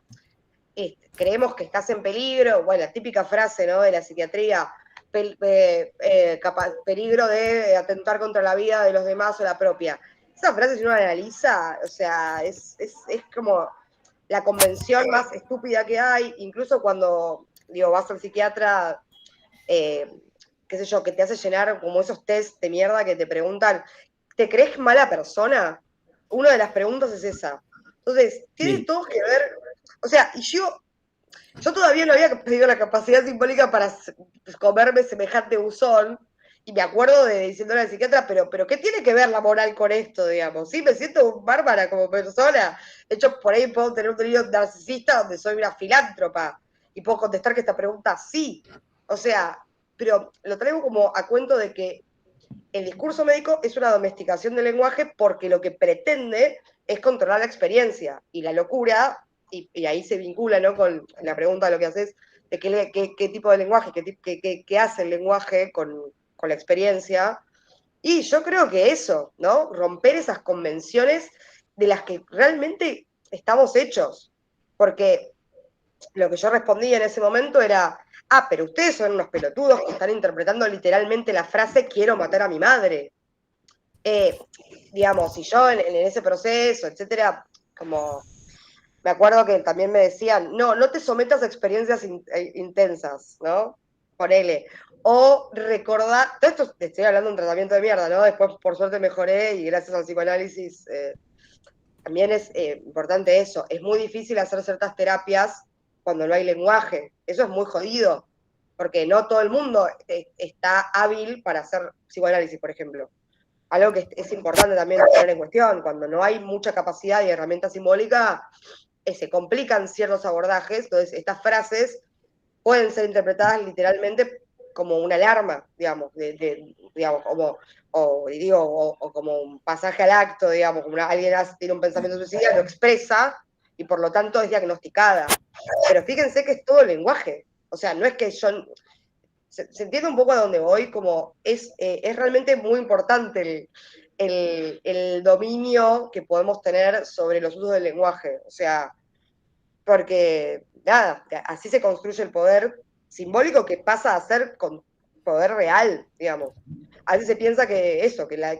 creemos que estás en peligro, bueno, la típica frase, ¿no?, de la psiquiatría, peligro de atentar contra la vida de los demás o la propia. Esa frase, si uno la analiza, o sea, es como la convención más estúpida que hay, incluso cuando, digo, vas al psiquiatra, qué sé yo, que te hace llenar como esos test de mierda que te preguntan, ¿te crees mala persona? Una de las preguntas es esa. Entonces, tiene Sí. todo que ver, o sea, y yo todavía no había tenido la capacidad simbólica para comerme semejante buzón, y me acuerdo de diciéndole al psiquiatra, pero ¿qué tiene que ver la moral con esto, digamos? Sí, me siento bárbara como persona. De hecho, por ahí puedo tener un delirio narcisista donde soy una filántropa, y puedo contestar que esta pregunta sí. O sea, pero lo traigo como a cuento de que el discurso médico es una domesticación del lenguaje porque lo que pretende es controlar la experiencia, y la locura, y ahí se vincula, ¿no?, con la pregunta de lo que haces, de qué tipo de lenguaje, qué hace el lenguaje con la experiencia. Y yo creo que eso, ¿no? Romper esas convenciones de las que realmente estamos hechos. Porque lo que yo respondía en ese momento era, pero ustedes son unos pelotudos que están interpretando literalmente la frase quiero matar a mi madre. Digamos, y yo en ese proceso, etcétera, como me acuerdo que también me decían, no te sometas a experiencias intensas, ¿no? Ponele. O recordar, todo esto te estoy hablando de un tratamiento de mierda, ¿no? Después, por suerte, mejoré y gracias al psicoanálisis también es importante eso. Es muy difícil hacer ciertas terapias cuando no hay lenguaje. Eso es muy jodido, porque no todo el mundo está hábil para hacer psicoanálisis, por ejemplo. Algo que es importante también tener en cuestión, cuando no hay mucha capacidad y herramienta simbólica, se complican ciertos abordajes, entonces estas frases pueden ser interpretadas literalmente como una alarma, digamos, digamos o como un pasaje al acto, digamos, como alguien tiene un pensamiento suicida, lo expresa y por lo tanto es diagnosticada. Pero fíjense que es todo lenguaje, o sea, no es que yo... Se entiende un poco a dónde voy, como es realmente muy importante el dominio que podemos tener sobre los usos del lenguaje, o sea, porque nada, así se construye el poder simbólico que pasa a ser con poder real, digamos. A veces se piensa que eso, que la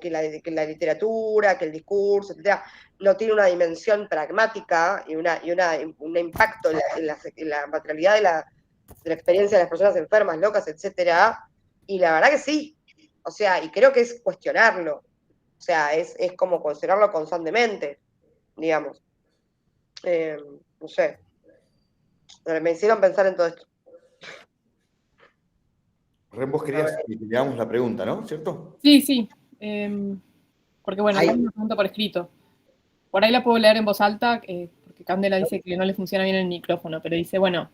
literatura, que el discurso, etcétera, no tiene una dimensión pragmática y un impacto en la materialidad de la experiencia de las personas enfermas, locas, etcétera, Y la verdad que sí, o sea, y creo que es cuestionarlo, o sea, es como cuestionarlo constantemente, digamos. No sé, me hicieron pensar en todo esto. Ren, vos A querías ver. que le hagamos la pregunta, ¿no? ¿Cierto? Sí, sí. Porque bueno, acá hay Hay, una pregunta por escrito. Por ahí la puedo leer en voz alta, porque Candela dice que no le funciona bien el micrófono, pero dice, bueno,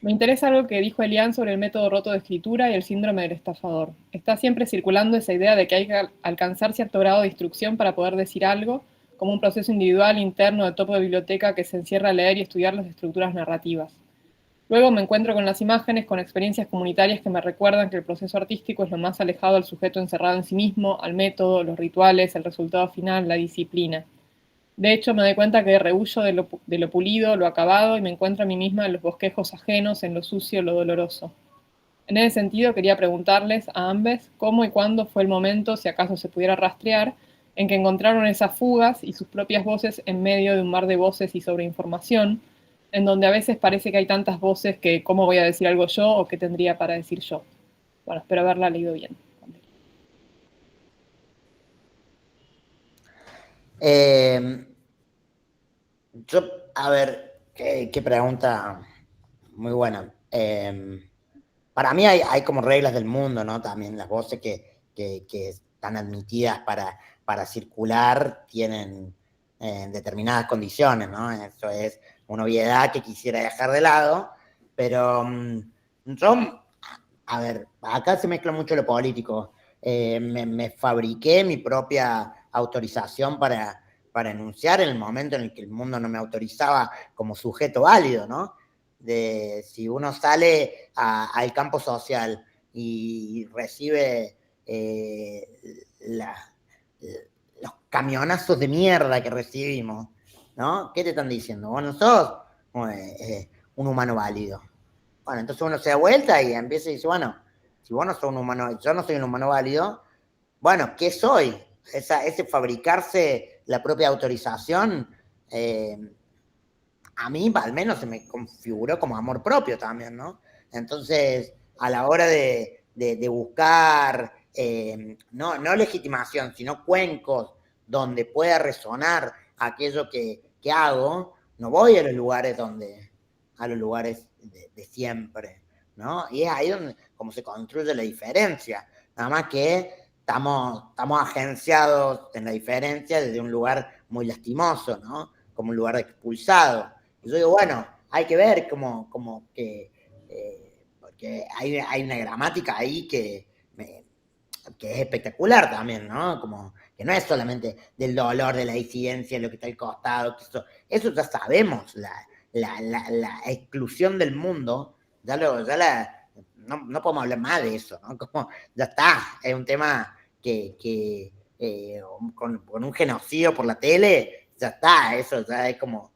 me interesa algo que dijo Elian sobre el método roto de escritura y el síndrome del estafador. Está siempre circulando esa idea de que hay que alcanzar cierto grado de instrucción para poder decir algo, como un proceso individual interno de topo de biblioteca que se encierra a leer y estudiar las estructuras narrativas. Luego me encuentro con las imágenes, con experiencias comunitarias que me recuerdan que el proceso artístico es lo más alejado al sujeto encerrado en sí mismo, al método, los rituales, el resultado final, la disciplina. De hecho, me doy cuenta que rehuyo de lo pulido, lo acabado, y me encuentro a mí misma en los bosquejos ajenos, en lo sucio, lo doloroso. En ese sentido, quería preguntarles a ambas cómo y cuándo fue el momento, si acaso se pudiera rastrear, en que encontraron esas fugas y sus propias voces en medio de un mar de voces y sobreinformación, en donde a veces parece que hay tantas voces que cómo voy a decir algo yo o qué tendría para decir yo. Bueno, espero haberla leído bien. eh, yo, a ver, qué pregunta muy buena. Para mí hay como reglas del mundo, ¿no? También las voces que están admitidas para circular tienen determinadas condiciones, ¿no? Eso es una obviedad que quisiera dejar de lado, pero yo, a ver, acá se mezcla mucho lo político. Me fabriqué mi propia autorización para enunciar en el momento en el que el mundo no me autorizaba como sujeto válido, ¿no? De si uno sale al campo social y recibe la, los camionazos de mierda que recibimos, ¿no? ¿Qué te están diciendo? Vos no sos un humano válido. Bueno, entonces uno se da vuelta y empieza y dice, bueno, si vos no sos un humano, yo no soy un humano válido, bueno, ¿qué soy? Ese fabricarse la propia autorización, a mí al menos se me configuró como amor propio también, ¿no? Entonces, a la hora de buscar, no legitimación, sino cuencos donde pueda resonar aquello que hago, no voy a los lugares de siempre, ¿no? Y es ahí donde como se construye la diferencia, nada más que estamos agenciados en la diferencia desde un lugar muy lastimoso, ¿no? Como un lugar expulsado. Y yo digo, bueno, hay que ver como que, porque hay una gramática ahí que es espectacular también, ¿no? Como que no es solamente del dolor, de la disidencia, lo que está al costado, eso ya sabemos, la exclusión del mundo, no podemos hablar más de eso, ¿no? Como ya está, es un tema que con un genocidio por la tele, ya está, eso ya es como...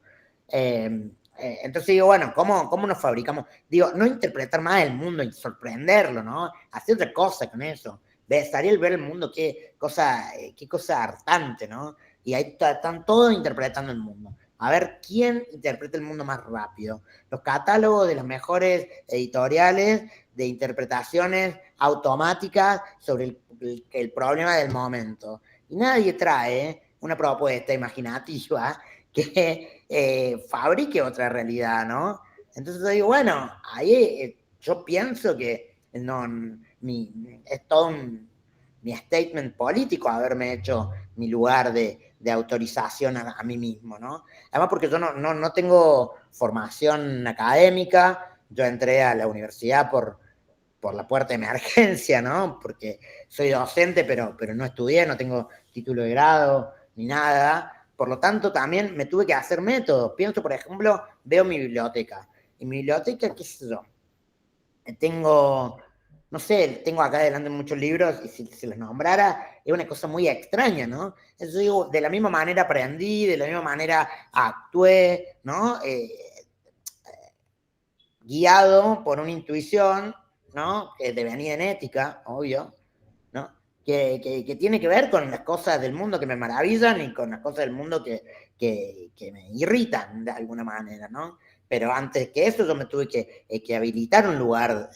entonces digo, bueno, ¿cómo nos fabricamos? Digo, no interpretar más el mundo y sorprenderlo, ¿no? Hacer otra cosa con eso. Estaría el ver el mundo, qué cosa hartante, ¿no? Y ahí están todos interpretando el mundo. A ver quién interpreta el mundo más rápido. Los catálogos de las mejores editoriales de interpretaciones automáticas sobre el problema del momento. Y nadie trae una propuesta imaginativa que fabrique otra realidad, ¿no? Entonces yo digo, bueno, ahí yo pienso que no, es todo mi statement político haberme hecho mi lugar de autorización a mí mismo, ¿no? Además porque yo no tengo formación académica, yo entré a la universidad por la puerta de emergencia, ¿no? Porque soy docente, pero no estudié, no tengo título de grado ni nada. Por lo tanto, también me tuve que hacer métodos. Pienso, por ejemplo, veo mi biblioteca. En mi biblioteca, qué sé yo, tengo, no sé, tengo acá adelante muchos libros y si se los nombrara, es una cosa muy extraña, ¿no? Entonces digo, de la misma manera aprendí, de la misma manera actué, ¿no? Guiado por una intuición, ¿no? Que devenía en ética, obvio, ¿no? Que tiene que ver con las cosas del mundo que me maravillan y con las cosas del mundo que me irritan de alguna manera, ¿no? Pero antes que eso yo me tuve que habilitar un lugar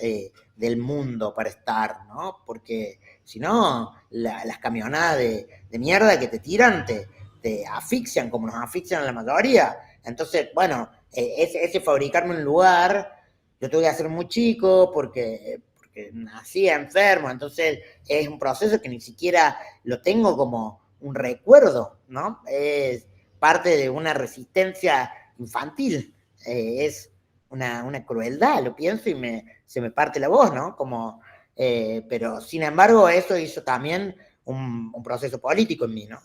del mundo para estar, ¿no? Porque si no, las camionadas de mierda que te tiran te asfixian, como nos asfixian a la mayoría. Entonces, bueno, ese fabricarme un lugar, yo tuve que hacer muy chico porque nací enfermo, entonces es un proceso que ni siquiera lo tengo como un recuerdo, ¿no? Es parte de una resistencia infantil, es una crueldad, lo pienso y se me parte la voz, ¿no? Como, pero sin embargo eso hizo también un proceso político en mí, ¿no?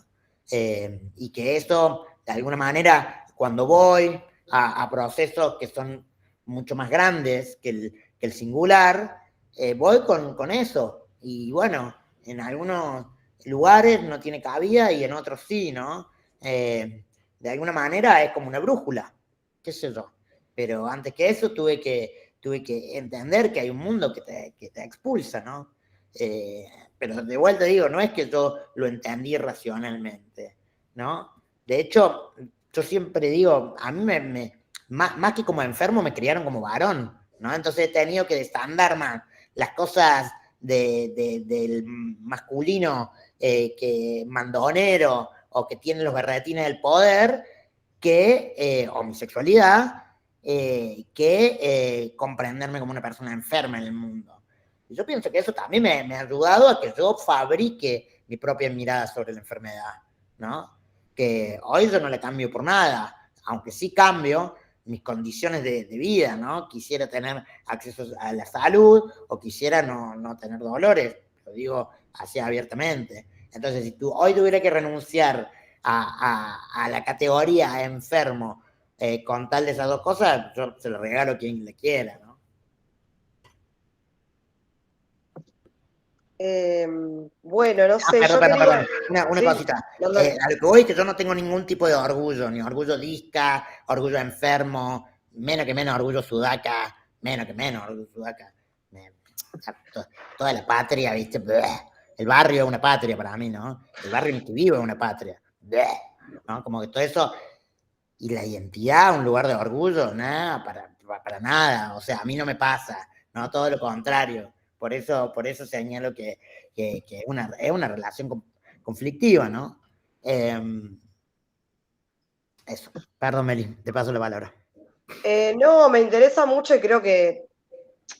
Y que eso, de alguna manera, cuando voy a procesos que son mucho más grandes que el singular, voy con eso. Y bueno, en algunos lugares no tiene cabida y en otros sí, ¿no? De alguna manera es como una brújula, qué sé yo. Pero antes que eso tuve que entender que hay un mundo que te expulsa, ¿no? Pero de vuelta digo, no es que yo lo entendí racionalmente, ¿no? De hecho, yo siempre digo, a mí más que como enfermo me criaron como varón, ¿no? Entonces he tenido que desandar más las cosas del masculino que mandonero o que tiene los berretines del poder, o mi sexualidad, que comprenderme como una persona enferma en el mundo. Y yo pienso que eso también me ha ayudado a que yo fabrique mi propia mirada sobre la enfermedad, ¿no? Que hoy yo no le cambio por nada, aunque sí cambio mis condiciones de vida, ¿no? Quisiera tener acceso a la salud o quisiera no tener dolores, lo digo así abiertamente. Entonces, si tú hoy tuviera que renunciar a la categoría enfermo con tal de esas dos cosas, yo se lo regalo a quien le quiera, ¿no? Bueno, no sé, yo Perdón. quería... Una Sí, cosita. no, A lo que voy es que yo no tengo ningún tipo de orgullo, ni orgullo disca, orgullo enfermo, menos orgullo sudaca, menos orgullo sudaca. O sea, toda la patria, ¿viste? Bleh. El barrio es una patria para mí, ¿no? El barrio en el que vivo es una patria. Bleh. ¿No? Como que todo eso, y la identidad, un lugar de orgullo, nada, para nada. O sea, a mí no me pasa, ¿no? Todo lo contrario. Por eso señalo que es una relación conflictiva, ¿no? Eso. Perdón, Meli, te paso la palabra. no, me interesa mucho y creo que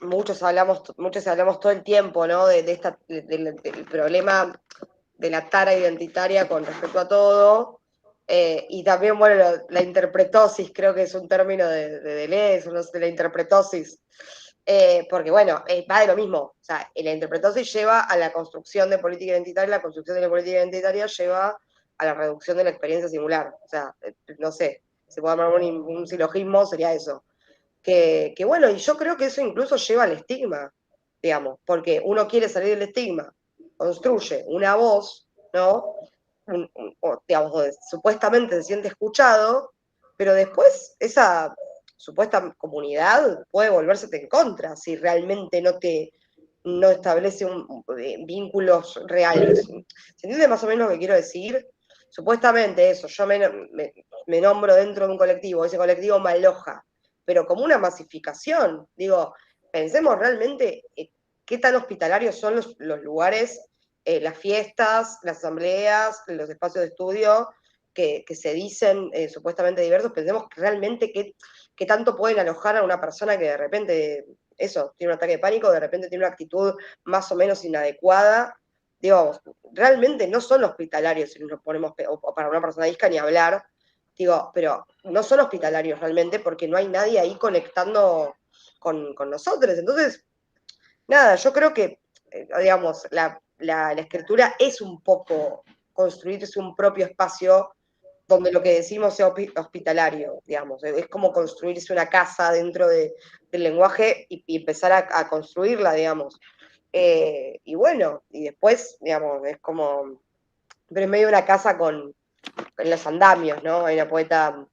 muchos hablamos todo el tiempo, ¿no? Del problema de la tara identitaria con respecto a todo. Y también, bueno, la interpretosis, creo que es un término de Deleuze, no sé, de la interpretosis. Porque, bueno, va de lo mismo. O sea, la interpretosis lleva a la construcción de política identitaria, la construcción de la política identitaria lleva a la reducción de la experiencia singular. O sea, no sé, si puedo armar un silogismo, sería eso. Que bueno, y yo creo que eso incluso lleva al estigma, digamos, porque uno quiere salir del estigma, construye una voz, ¿no? Digamos, donde supuestamente se siente escuchado, pero después esa supuesta comunidad puede volvérsete en contra si realmente no establece vínculos reales. ¿Se entiende más o menos lo que quiero decir? Supuestamente eso, yo me nombro dentro de un colectivo, ese colectivo me aloja, pero como una masificación. Digo, pensemos realmente qué tan hospitalarios son los lugares, las fiestas, las asambleas, los espacios de estudio que se dicen supuestamente diversos. Pensemos realmente qué tanto pueden alojar a una persona que de repente, eso, tiene un ataque de pánico, de repente tiene una actitud más o menos inadecuada. Digo, realmente no son hospitalarios si nos ponemos, o para una persona disca ni hablar. Digo, pero no son hospitalarios realmente porque no hay nadie ahí conectando con nosotros. Entonces, nada, yo creo que, digamos, la escritura es un poco construirse un propio espacio donde lo que decimos sea hospitalario, digamos. Es como construirse una casa dentro del lenguaje y empezar a construirla, digamos. Y bueno, y después, digamos, es como, pero en medio de una casa en los andamios, ¿no? Hay una poeta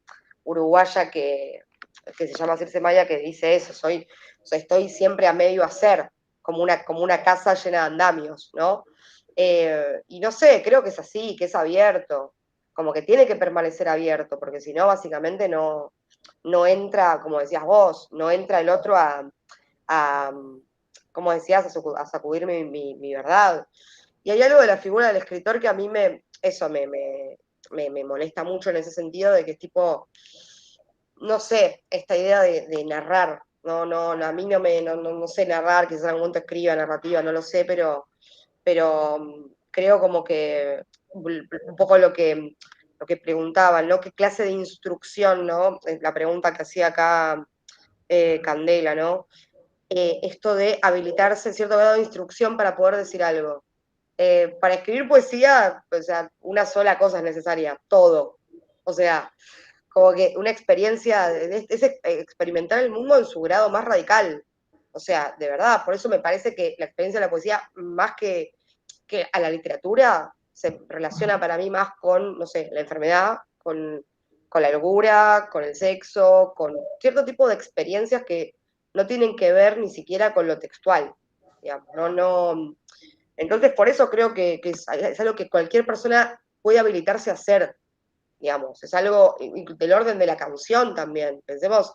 uruguaya que se llama Circe Maya que dice eso, estoy siempre a medio hacer, como una casa llena de andamios, ¿no? Y no sé, creo que es así, que es abierto. como que tiene que permanecer abierto, porque si no, básicamente no entra, como decías vos, no entra el otro a como decías, a sacudir mi verdad. Y hay algo de la figura del escritor que a mí me molesta mucho en ese sentido, de que es tipo, no sé, esta idea de narrar. No, a mí no sé narrar, quizás en algún momento escriba narrativa, no lo sé, pero creo como que un poco lo que preguntaban, ¿no? ¿Qué clase de instrucción, ¿no? Es la pregunta que hacía acá Candela, ¿no? Esto de habilitarse cierto grado de instrucción para poder decir algo. Para escribir poesía, o sea, una sola cosa es necesaria, todo. O sea, como que una experiencia, es experimentar el mundo en su grado más radical. O sea, de verdad, por eso me parece que la experiencia de la poesía, más que a la literatura, se relaciona para mí más con, no sé, la enfermedad, con la locura, con el sexo, con cierto tipo de experiencias que no tienen que ver ni siquiera con lo textual. Digamos, no. Entonces, por eso creo que es algo que cualquier persona puede habilitarse a hacer, digamos, es algo del orden de la canción también. Pensemos,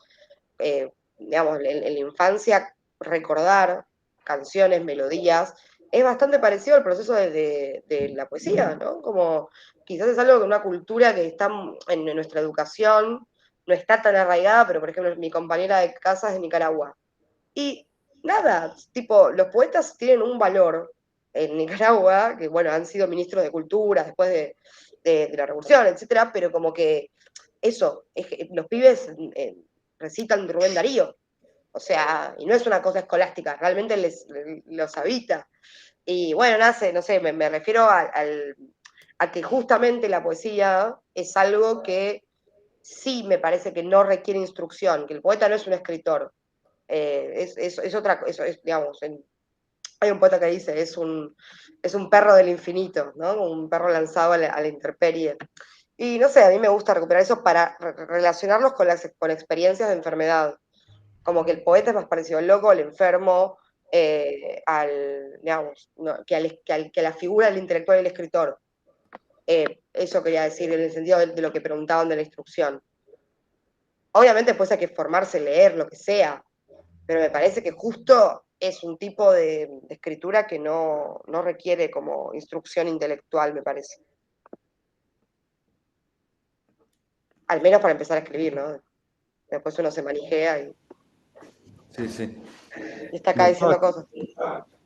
digamos, en la infancia, recordar canciones, melodías, es bastante parecido al proceso de la poesía, ¿no? Como quizás es algo que una cultura que está en nuestra educación no está tan arraigada, pero por ejemplo mi compañera de casa es de Nicaragua. Y nada, tipo, los poetas tienen un valor en Nicaragua, que bueno, han sido ministros de cultura después de la revolución, etcétera, pero como que eso, es que los pibes recitan Rubén Darío, o sea, y no es una cosa escolástica, realmente los habita. Y bueno, nace, no sé, me refiero a que justamente la poesía es algo que sí me parece que no requiere instrucción, que el poeta no es un escritor, es otra cosa, digamos, hay un poeta que dice, es un perro del infinito, ¿no? Un perro lanzado a la intemperie. Y no sé, a mí me gusta recuperar eso para relacionarlos con experiencias de enfermedad. Como que el poeta es más parecido al loco, al enfermo, digamos, no, que a la figura del intelectual y el escritor. Eso quería decir en el sentido de lo que preguntaban de la instrucción. Obviamente después hay que formarse, leer, lo que sea, pero me parece que justo es un tipo de escritura que no requiere como instrucción intelectual, me parece. Al menos para empezar a escribir, ¿no? Después uno se manijea y Sí. está acá diciendo cosas.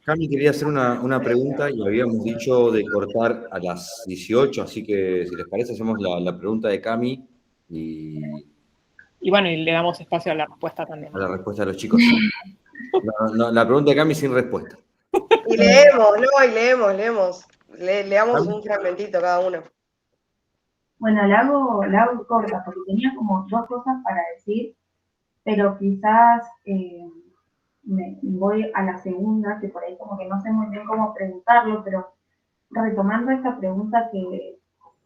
Cami quería hacer una pregunta y habíamos dicho de cortar a las 18, así que si les parece hacemos la pregunta de Cami y Y bueno, y le damos espacio a la respuesta también. a la respuesta de los chicos. No, la pregunta de Cami sin respuesta. Y leemos, ¿no? Y leemos. Leamos un fragmentito cada uno. Bueno, la hago corta, porque tenía como dos cosas para decir, pero quizás me voy a la segunda, que por ahí como que no sé muy bien cómo preguntarlo, pero retomando esta pregunta que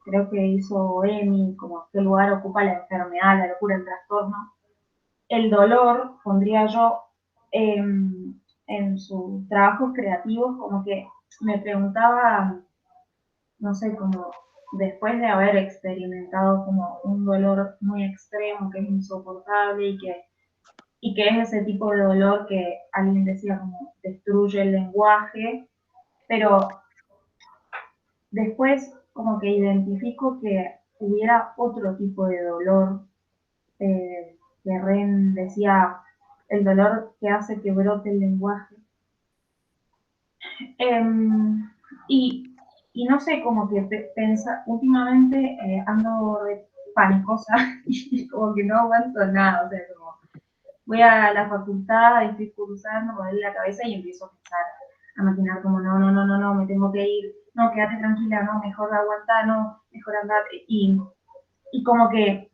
creo que hizo Emi, como qué lugar ocupa la enfermedad, la locura, el trastorno, el dolor, pondría yo, en sus trabajos creativos, como que me preguntaba, no sé, como después de haber experimentado como un dolor muy extremo, que es insoportable y que es ese tipo de dolor que alguien decía como destruye el lenguaje, pero después como que identifico que hubiera otro tipo de dolor, que Ren decía, el dolor que hace que brote el lenguaje. Y, y no sé, como que últimamente ando de panicosa y como que no aguanto nada, o sea, como voy a la facultad, estoy cursando, me duele la cabeza y empiezo a pensar, a maquinar como no, me tengo que ir, no, quédate tranquila, no, mejor aguantar, no, mejor andar, y como que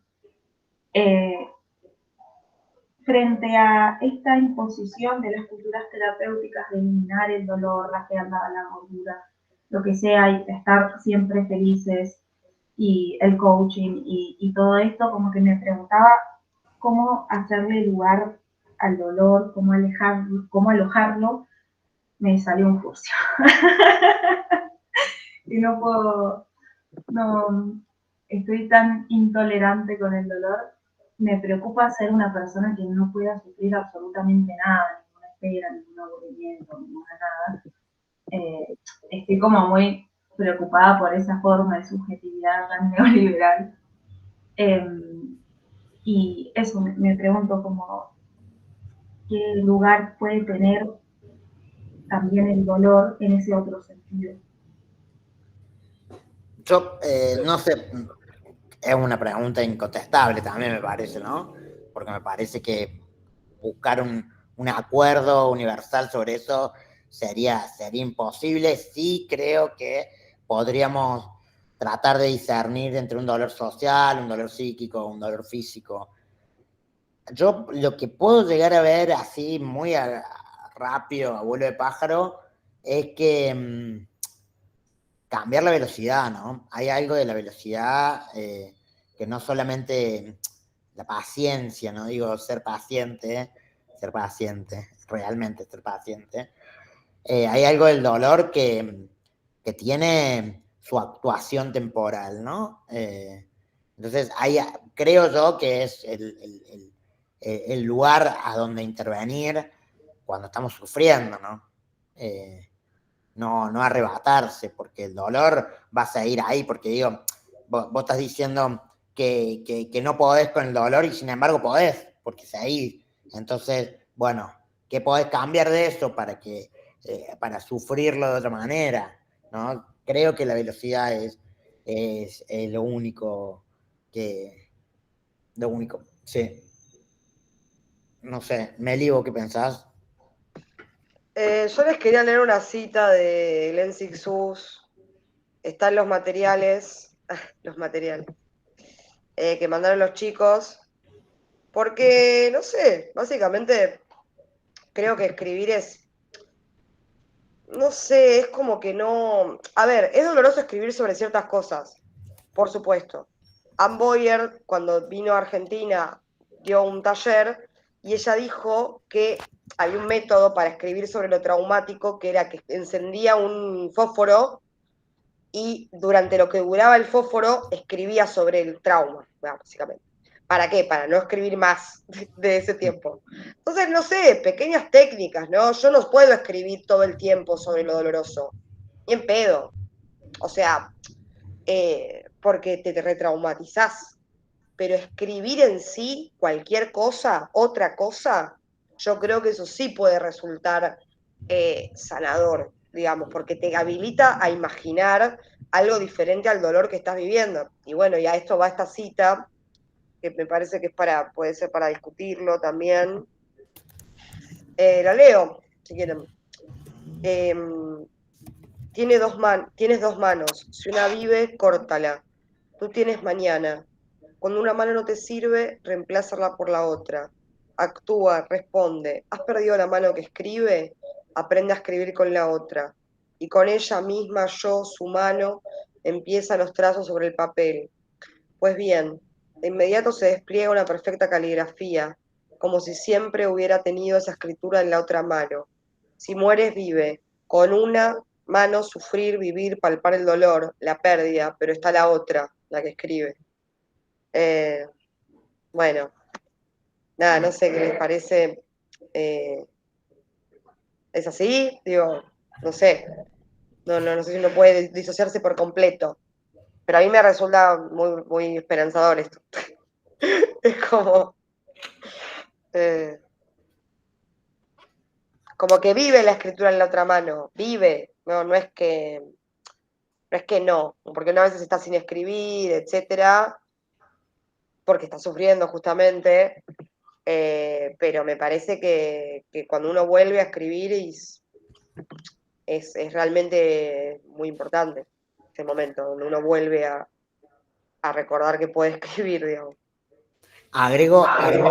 frente a esta imposición de las culturas terapéuticas de eliminar el dolor, la fealdad, la gordura, lo que sea, y estar siempre felices, y el coaching y todo esto, como que me preguntaba cómo hacerle lugar al dolor, cómo alojarlo, me salió un furcio. Y no puedo, estoy tan intolerante con el dolor, me preocupa ser una persona que no pueda sufrir absolutamente nada, ninguna espera, ningún aburrimiento, ninguna nada. Estoy como muy preocupada por esa forma de subjetividad tan neoliberal. Y eso, me pregunto como qué lugar puede tener también el dolor en ese otro sentido. Yo no sé, es una pregunta incontestable también me parece, ¿no? Porque me parece que buscar un acuerdo universal sobre eso sería imposible. Sí creo que podríamos tratar de discernir entre un dolor social, un dolor psíquico, un dolor físico. Yo lo que puedo llegar a ver así muy rápido, a vuelo de pájaro, es que cambiar la velocidad, ¿no? Hay algo de la velocidad que no solamente la paciencia, no digo ser paciente, realmente ser paciente. Hay algo del dolor que tiene su actuación temporal, ¿no? Entonces, creo yo que es el lugar a donde intervenir cuando estamos sufriendo, ¿no? No arrebatarse, porque el dolor va a seguir ahí, porque digo, vos estás diciendo que no podés con el dolor y sin embargo podés, porque seguís. Entonces, bueno, ¿qué podés cambiar de eso para sufrirlo de otra manera? ¿No? Creo que la velocidad es lo único sí. No sé, Meli, ¿vos qué pensás? Yo les quería leer una cita de Glenn Sixus. Están los materiales, que mandaron los chicos, porque, no sé, básicamente creo que escribir no sé, es como que no... A ver, es doloroso escribir sobre ciertas cosas, por supuesto. Anne Boyer, cuando vino a Argentina, dio un taller y ella dijo que hay un método para escribir sobre lo traumático, que era que encendía un fósforo y durante lo que duraba el fósforo escribía sobre el trauma, básicamente. ¿Para qué? Para no escribir más de ese tiempo. Entonces, no sé, pequeñas técnicas, ¿no? Yo no puedo escribir todo el tiempo sobre lo doloroso. Ni en pedo. O sea, porque te retraumatizás. Pero escribir en sí, cualquier cosa, otra cosa, yo creo que eso sí puede resultar sanador, digamos, porque te habilita a imaginar algo diferente al dolor que estás viviendo. Y bueno, y a esto va esta cita, que me parece que puede ser para discutirlo también. La leo, si quieren. Tienes dos manos. Si una vive, córtala. Tú tienes mañana. Cuando una mano no te sirve, reemplázala por la otra. Actúa, responde. ¿Has perdido la mano que escribe? Aprende a escribir con la otra. Y con ella misma, su mano, empieza los trazos sobre el papel. Pues bien, de inmediato se despliega una perfecta caligrafía, como si siempre hubiera tenido esa escritura en la otra mano. Si mueres, vive. Con una mano sufrir, vivir, palpar el dolor, la pérdida, pero está la otra, la que escribe. Bueno, nada, no sé qué les parece. ¿Es así? Digo, no sé. No sé si uno puede disociarse por completo. Pero a mí me resulta muy, muy esperanzador esto. Es como que vive la escritura en la otra mano, vive, no es que no, porque una vez está sin escribir, etcétera, porque está sufriendo justamente, pero me parece que cuando uno vuelve a escribir es realmente muy importante ese momento, donde uno vuelve a recordar que puede escribir, digamos. Agrego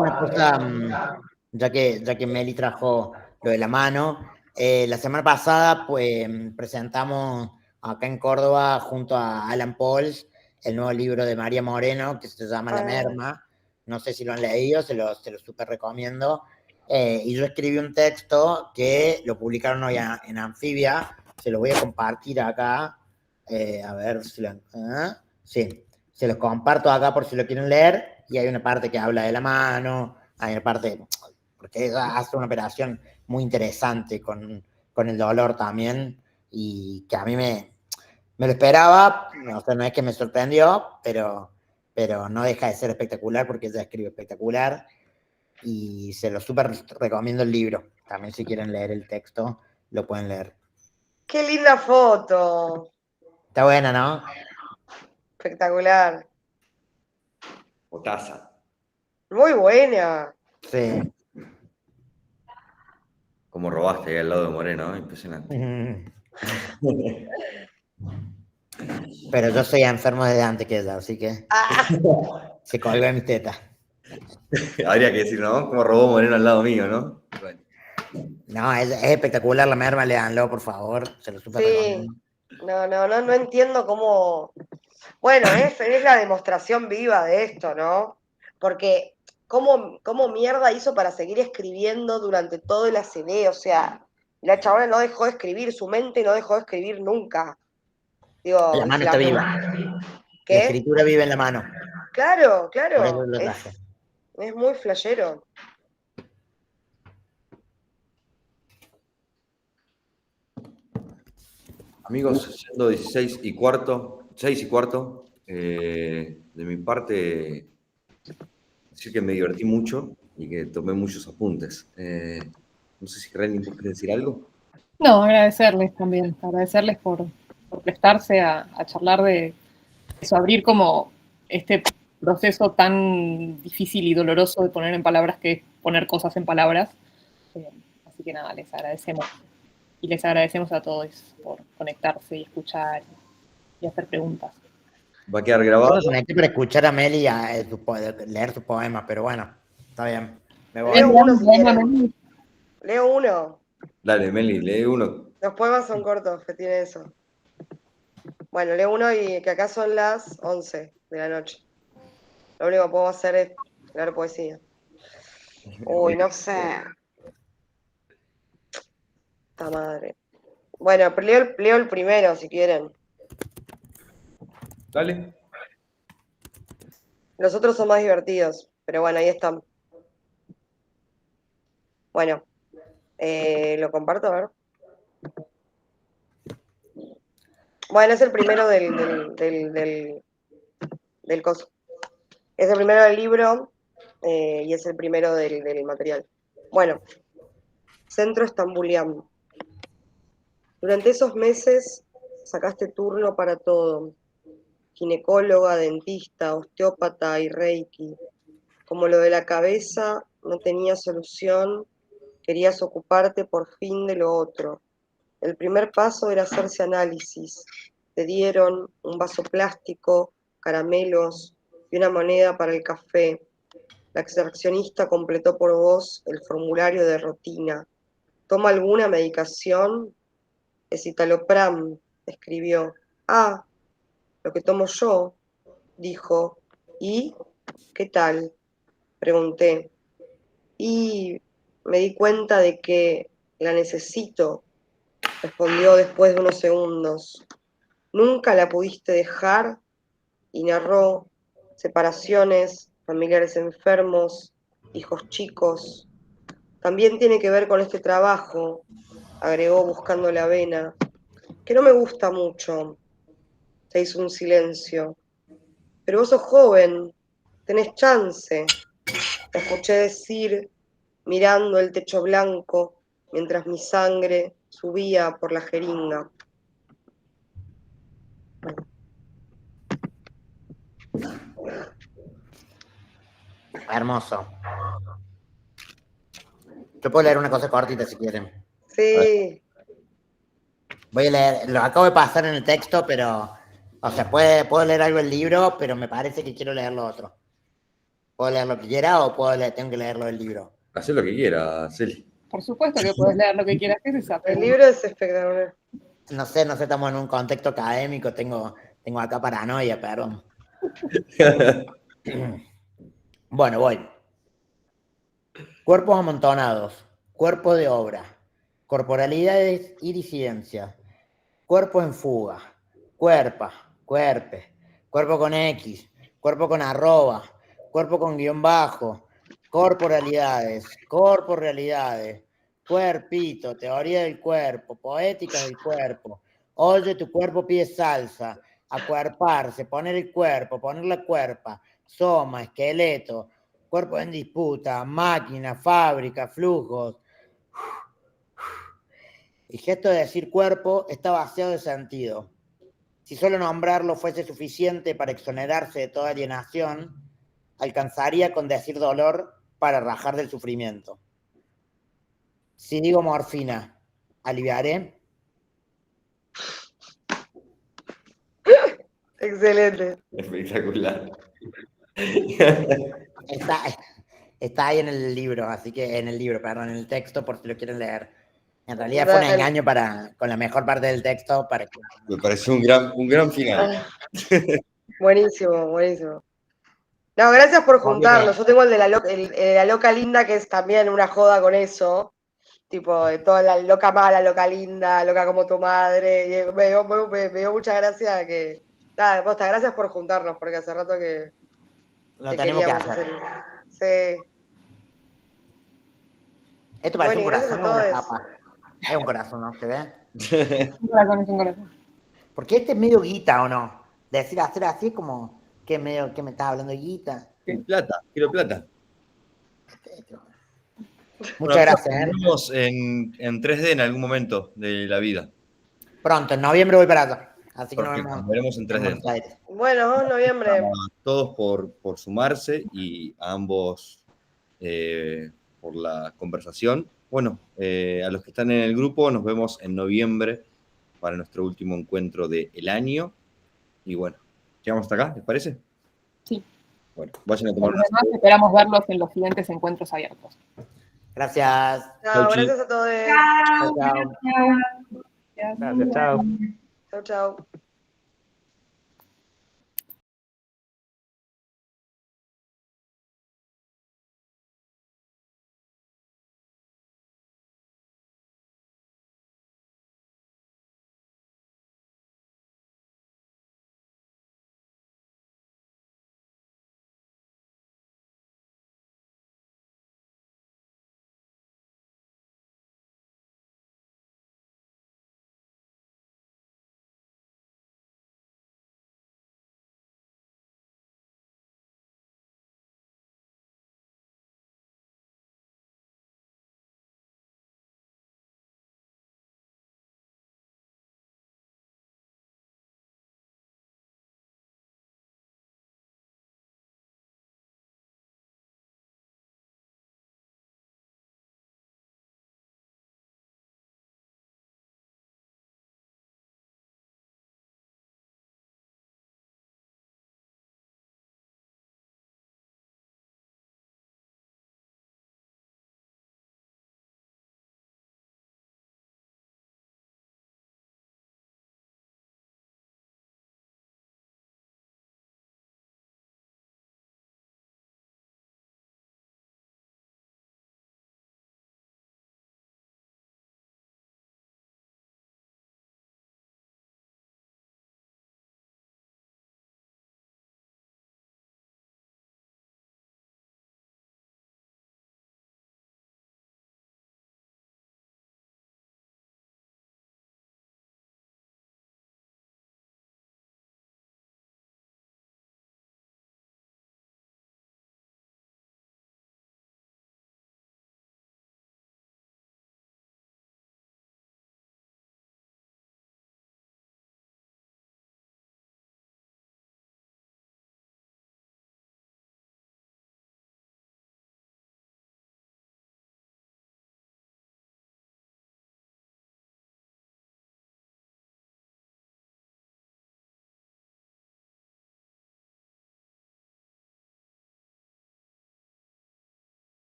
una cosa, ya que Meli trajo lo de la mano. La semana pasada, pues, presentamos acá en Córdoba, junto a Alan Pauls, el nuevo libro de María Moreno, que se llama La Merma. No sé si lo han leído, se lo súper recomiendo. Y yo escribí un texto que lo publicaron hoy en Anfibia. Se lo voy a compartir acá. A ver si lo... sí. Se los comparto acá por si lo quieren leer, y hay una parte que habla de la mano, hay una parte, porque ella hace una operación muy interesante con el dolor también, y que a mí me lo esperaba, o sea, no es que me sorprendió, pero no deja de ser espectacular porque ella escribe espectacular, y se lo súper recomiendo el libro. También si quieren leer el texto, lo pueden leer. ¡Qué linda foto! Está buena, ¿no? Espectacular. Potaza. Muy buena. Sí. Como robaste ahí al lado de Moreno, ¿eh? Impresionante. Pero yo soy enfermo desde antes que ella, así que se colgó de mis tetas. Habría que decir, ¿no? Como robó Moreno al lado mío, ¿no? Bueno. No, es espectacular la merma, léanlo, por favor. Se lo súper Sí. recomiendo. No entiendo cómo. Bueno, es la demostración viva de esto, ¿no? Porque ¿cómo mierda hizo para seguir escribiendo durante todo el ACB? O sea, la chabona no dejó de escribir, su mente no dejó de escribir nunca. Digo, La mano está viva. ¿qué? La escritura vive en la mano. Claro, Por eso lo traje. es muy flashero. Amigos, siendo 6:15, de mi parte, decir que me divertí mucho y que tomé muchos apuntes. No sé si Reni, ¿vos querés decir algo? No, agradecerles también, agradecerles por prestarse a charlar de eso, abrir como este proceso tan difícil y doloroso de poner en palabras, que es poner cosas en palabras. Así que nada, les agradecemos. Y les agradecemos a todos por conectarse y escuchar y hacer preguntas. Va a quedar Yo grabado. me conecté para escuchar a Meli leer su poema, pero bueno, está bien. Me voy. Leo uno si quieren. Leo uno. Dale, Meli, lee uno. Los poemas son cortos, que tiene eso. Bueno, leo uno y que acá son las 11 de la noche. Lo único que puedo hacer es leer poesía. Uy, no sé. Esta madre. Bueno, leo el primero si quieren. Dale. Los otros son más divertidos, pero bueno, ahí están. Bueno, lo comparto, a ver. Bueno, es el primero del coso. Es el primero del libro y es el primero del material. Bueno, Centro Estambulián. Durante esos meses sacaste turno para todo. Ginecóloga, dentista, osteópata y reiki. Como lo de la cabeza no tenía solución, querías ocuparte por fin de lo otro. El primer paso era hacerse análisis. Te dieron un vaso plástico, caramelos y una moneda para el café. La extraccionista completó por vos el formulario de rutina. ¿Toma alguna medicación? Escitalopram, escribió. Ah, lo que tomo yo, dijo. ¿Y qué tal? Pregunté. Y me di cuenta de que la necesito, respondió después de unos segundos. Nunca la pudiste dejar, y narró separaciones, familiares enfermos, hijos chicos. También tiene que ver con este trabajo, agregó buscando la vena, que no me gusta mucho. Se hizo un silencio. Pero vos sos joven, tenés chance, la escuché decir, mirando el techo blanco, mientras mi sangre subía por la jeringa. Hermoso. Yo puedo leer una cosa cortita si quieren. Sí. Voy a leer, lo acabo de pasar en el texto, pero, o sea, puedo leer algo del libro, pero me parece que quiero leer lo otro. ¿Puedo leer lo que quiera o tengo que leerlo del libro? Hacé lo que quieras, Celi. Por supuesto que puedes leer lo que quieras, que es esa El pregunta. libro es espectacular. No sé, estamos en un contexto académico, tengo acá paranoia, perdón. Bueno, voy. Cuerpos amontonados, cuerpo de obra, corporalidades y disidencias, cuerpo en fuga, cuerpa, cuerpe, cuerpo con X, cuerpo con arroba, cuerpo con guión bajo, corporalidades, cuerpito, teoría del cuerpo, poética del cuerpo, oye, tu cuerpo pide salsa, acuerparse, poner el cuerpo, poner la cuerpa, soma, esqueleto, cuerpo en disputa, máquina, fábrica, flujos. El gesto de decir cuerpo está vaciado de sentido. Si solo nombrarlo fuese suficiente para exonerarse de toda alienación, alcanzaría con decir dolor para rajar del sufrimiento. Si digo morfina, ¿aliviaré? Excelente. Espectacular. Está ahí en el libro, así que en el texto, por si lo quieren leer. En realidad fue un engaño con la mejor parte del texto para que... Me pareció un gran final. Buenísimo, buenísimo. No, gracias por juntarlo. Yo tengo el de la loca linda, que es también una joda con eso. Tipo, de toda la loca mala, loca linda, loca como tu madre. Y me dio mucha gracia que... Nada, posta, gracias por juntarnos, porque hace rato que tenemos que queríamos hacer. Sí. Esto parece Bueno, un y gracias corazón a o una todos. tapa. Es un corazón, ¿no? ¿Se ve? Un corazón. Porque este es medio guita, ¿o no? Decir hacer así es como que me estás hablando de guita. Plata, quiero plata. Muchas gracias. Nos vemos en 3D en algún momento de la vida. Pronto, en noviembre voy para allá. Así que Nos veremos en 3D. Bueno, noviembre. A todos por sumarse y a ambos por la conversación. Bueno, a los que están en el grupo, nos vemos en noviembre para nuestro último encuentro del año. Y bueno, llegamos hasta acá, ¿les parece? Sí. Bueno, vayan a tomar. Además, esperamos verlos en los siguientes encuentros abiertos. Gracias. Chao, gracias a todos. Chao. Gracias, chao. Gracias, chao. Chao, chao.